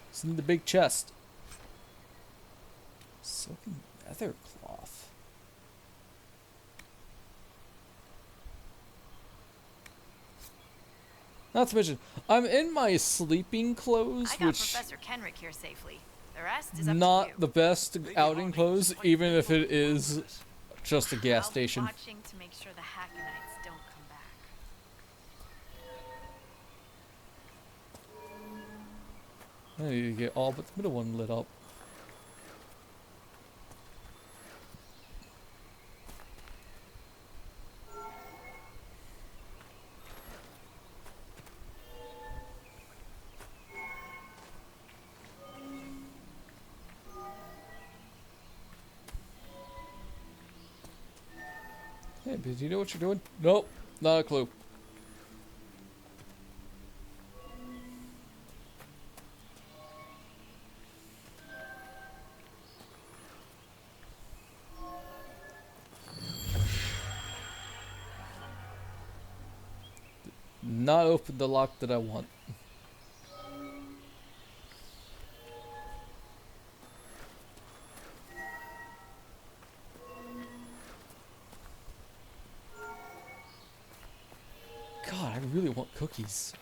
It's in the big chest. Silky leather cloth. Not to mention, I'm in my sleeping clothes, I got which Professor Kenrick here safely. The rest is up to not you. the best outing clothes, even if it is just a gas I'll station. be watching to make sure the Hakkonites don't come back. I need to get all but the middle one lit up. Hey, do you know what you're doing? Nope, not a clue. Not open the lock that I want. God, I really want cookies.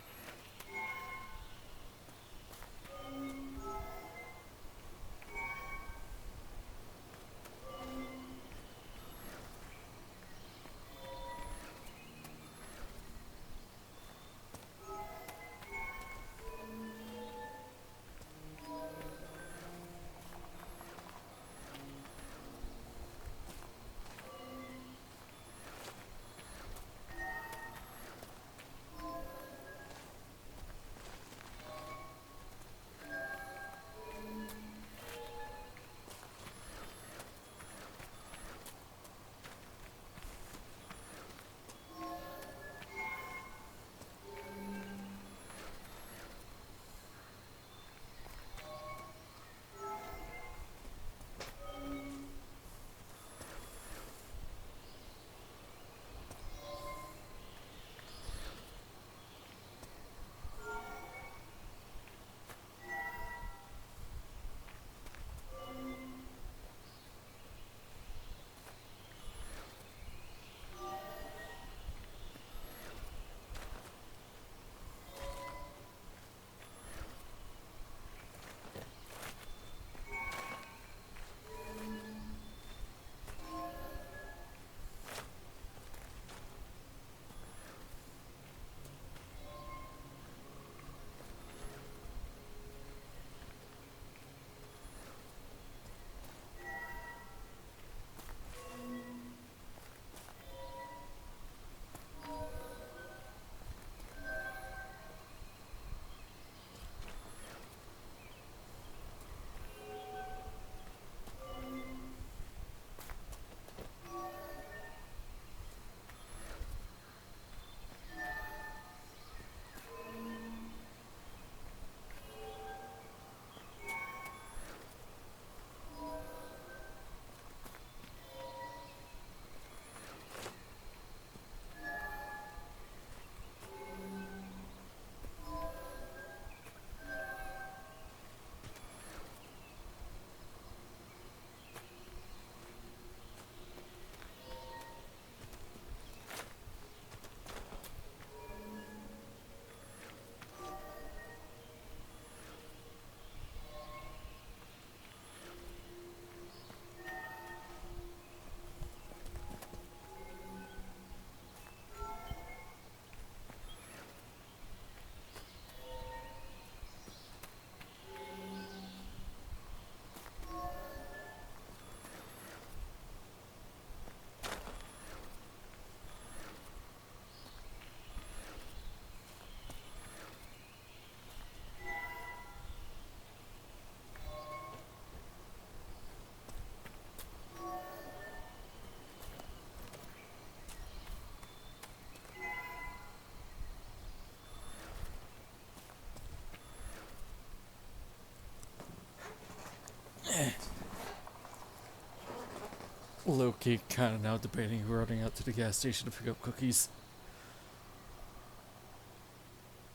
Low-key kind of now debating running out to the gas station to pick up cookies.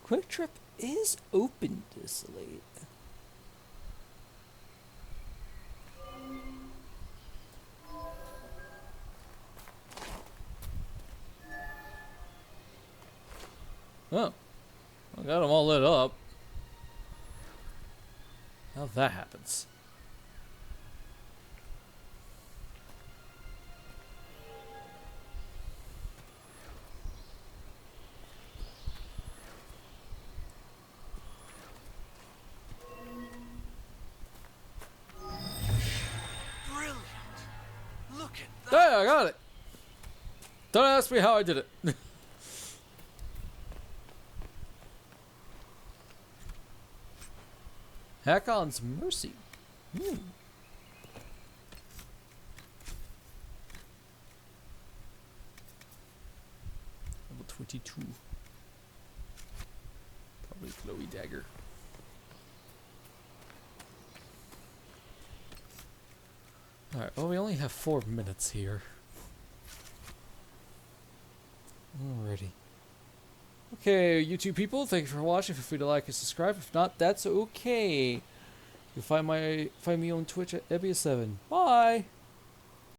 Quick Trip is open this late. Oh, I got them all lit up. How that happens? Brilliant! Look at that! There, I got it! Don't ask me how I did it. Hakkon's Mercy. Level 22. Probably glowy dagger. Alright, well we only have 4 minutes here. Alrighty. Okay, YouTube people, thank you for watching. Feel free to like and subscribe. If not, that's okay. You'll find me on Twitch at Ebia7. Bye!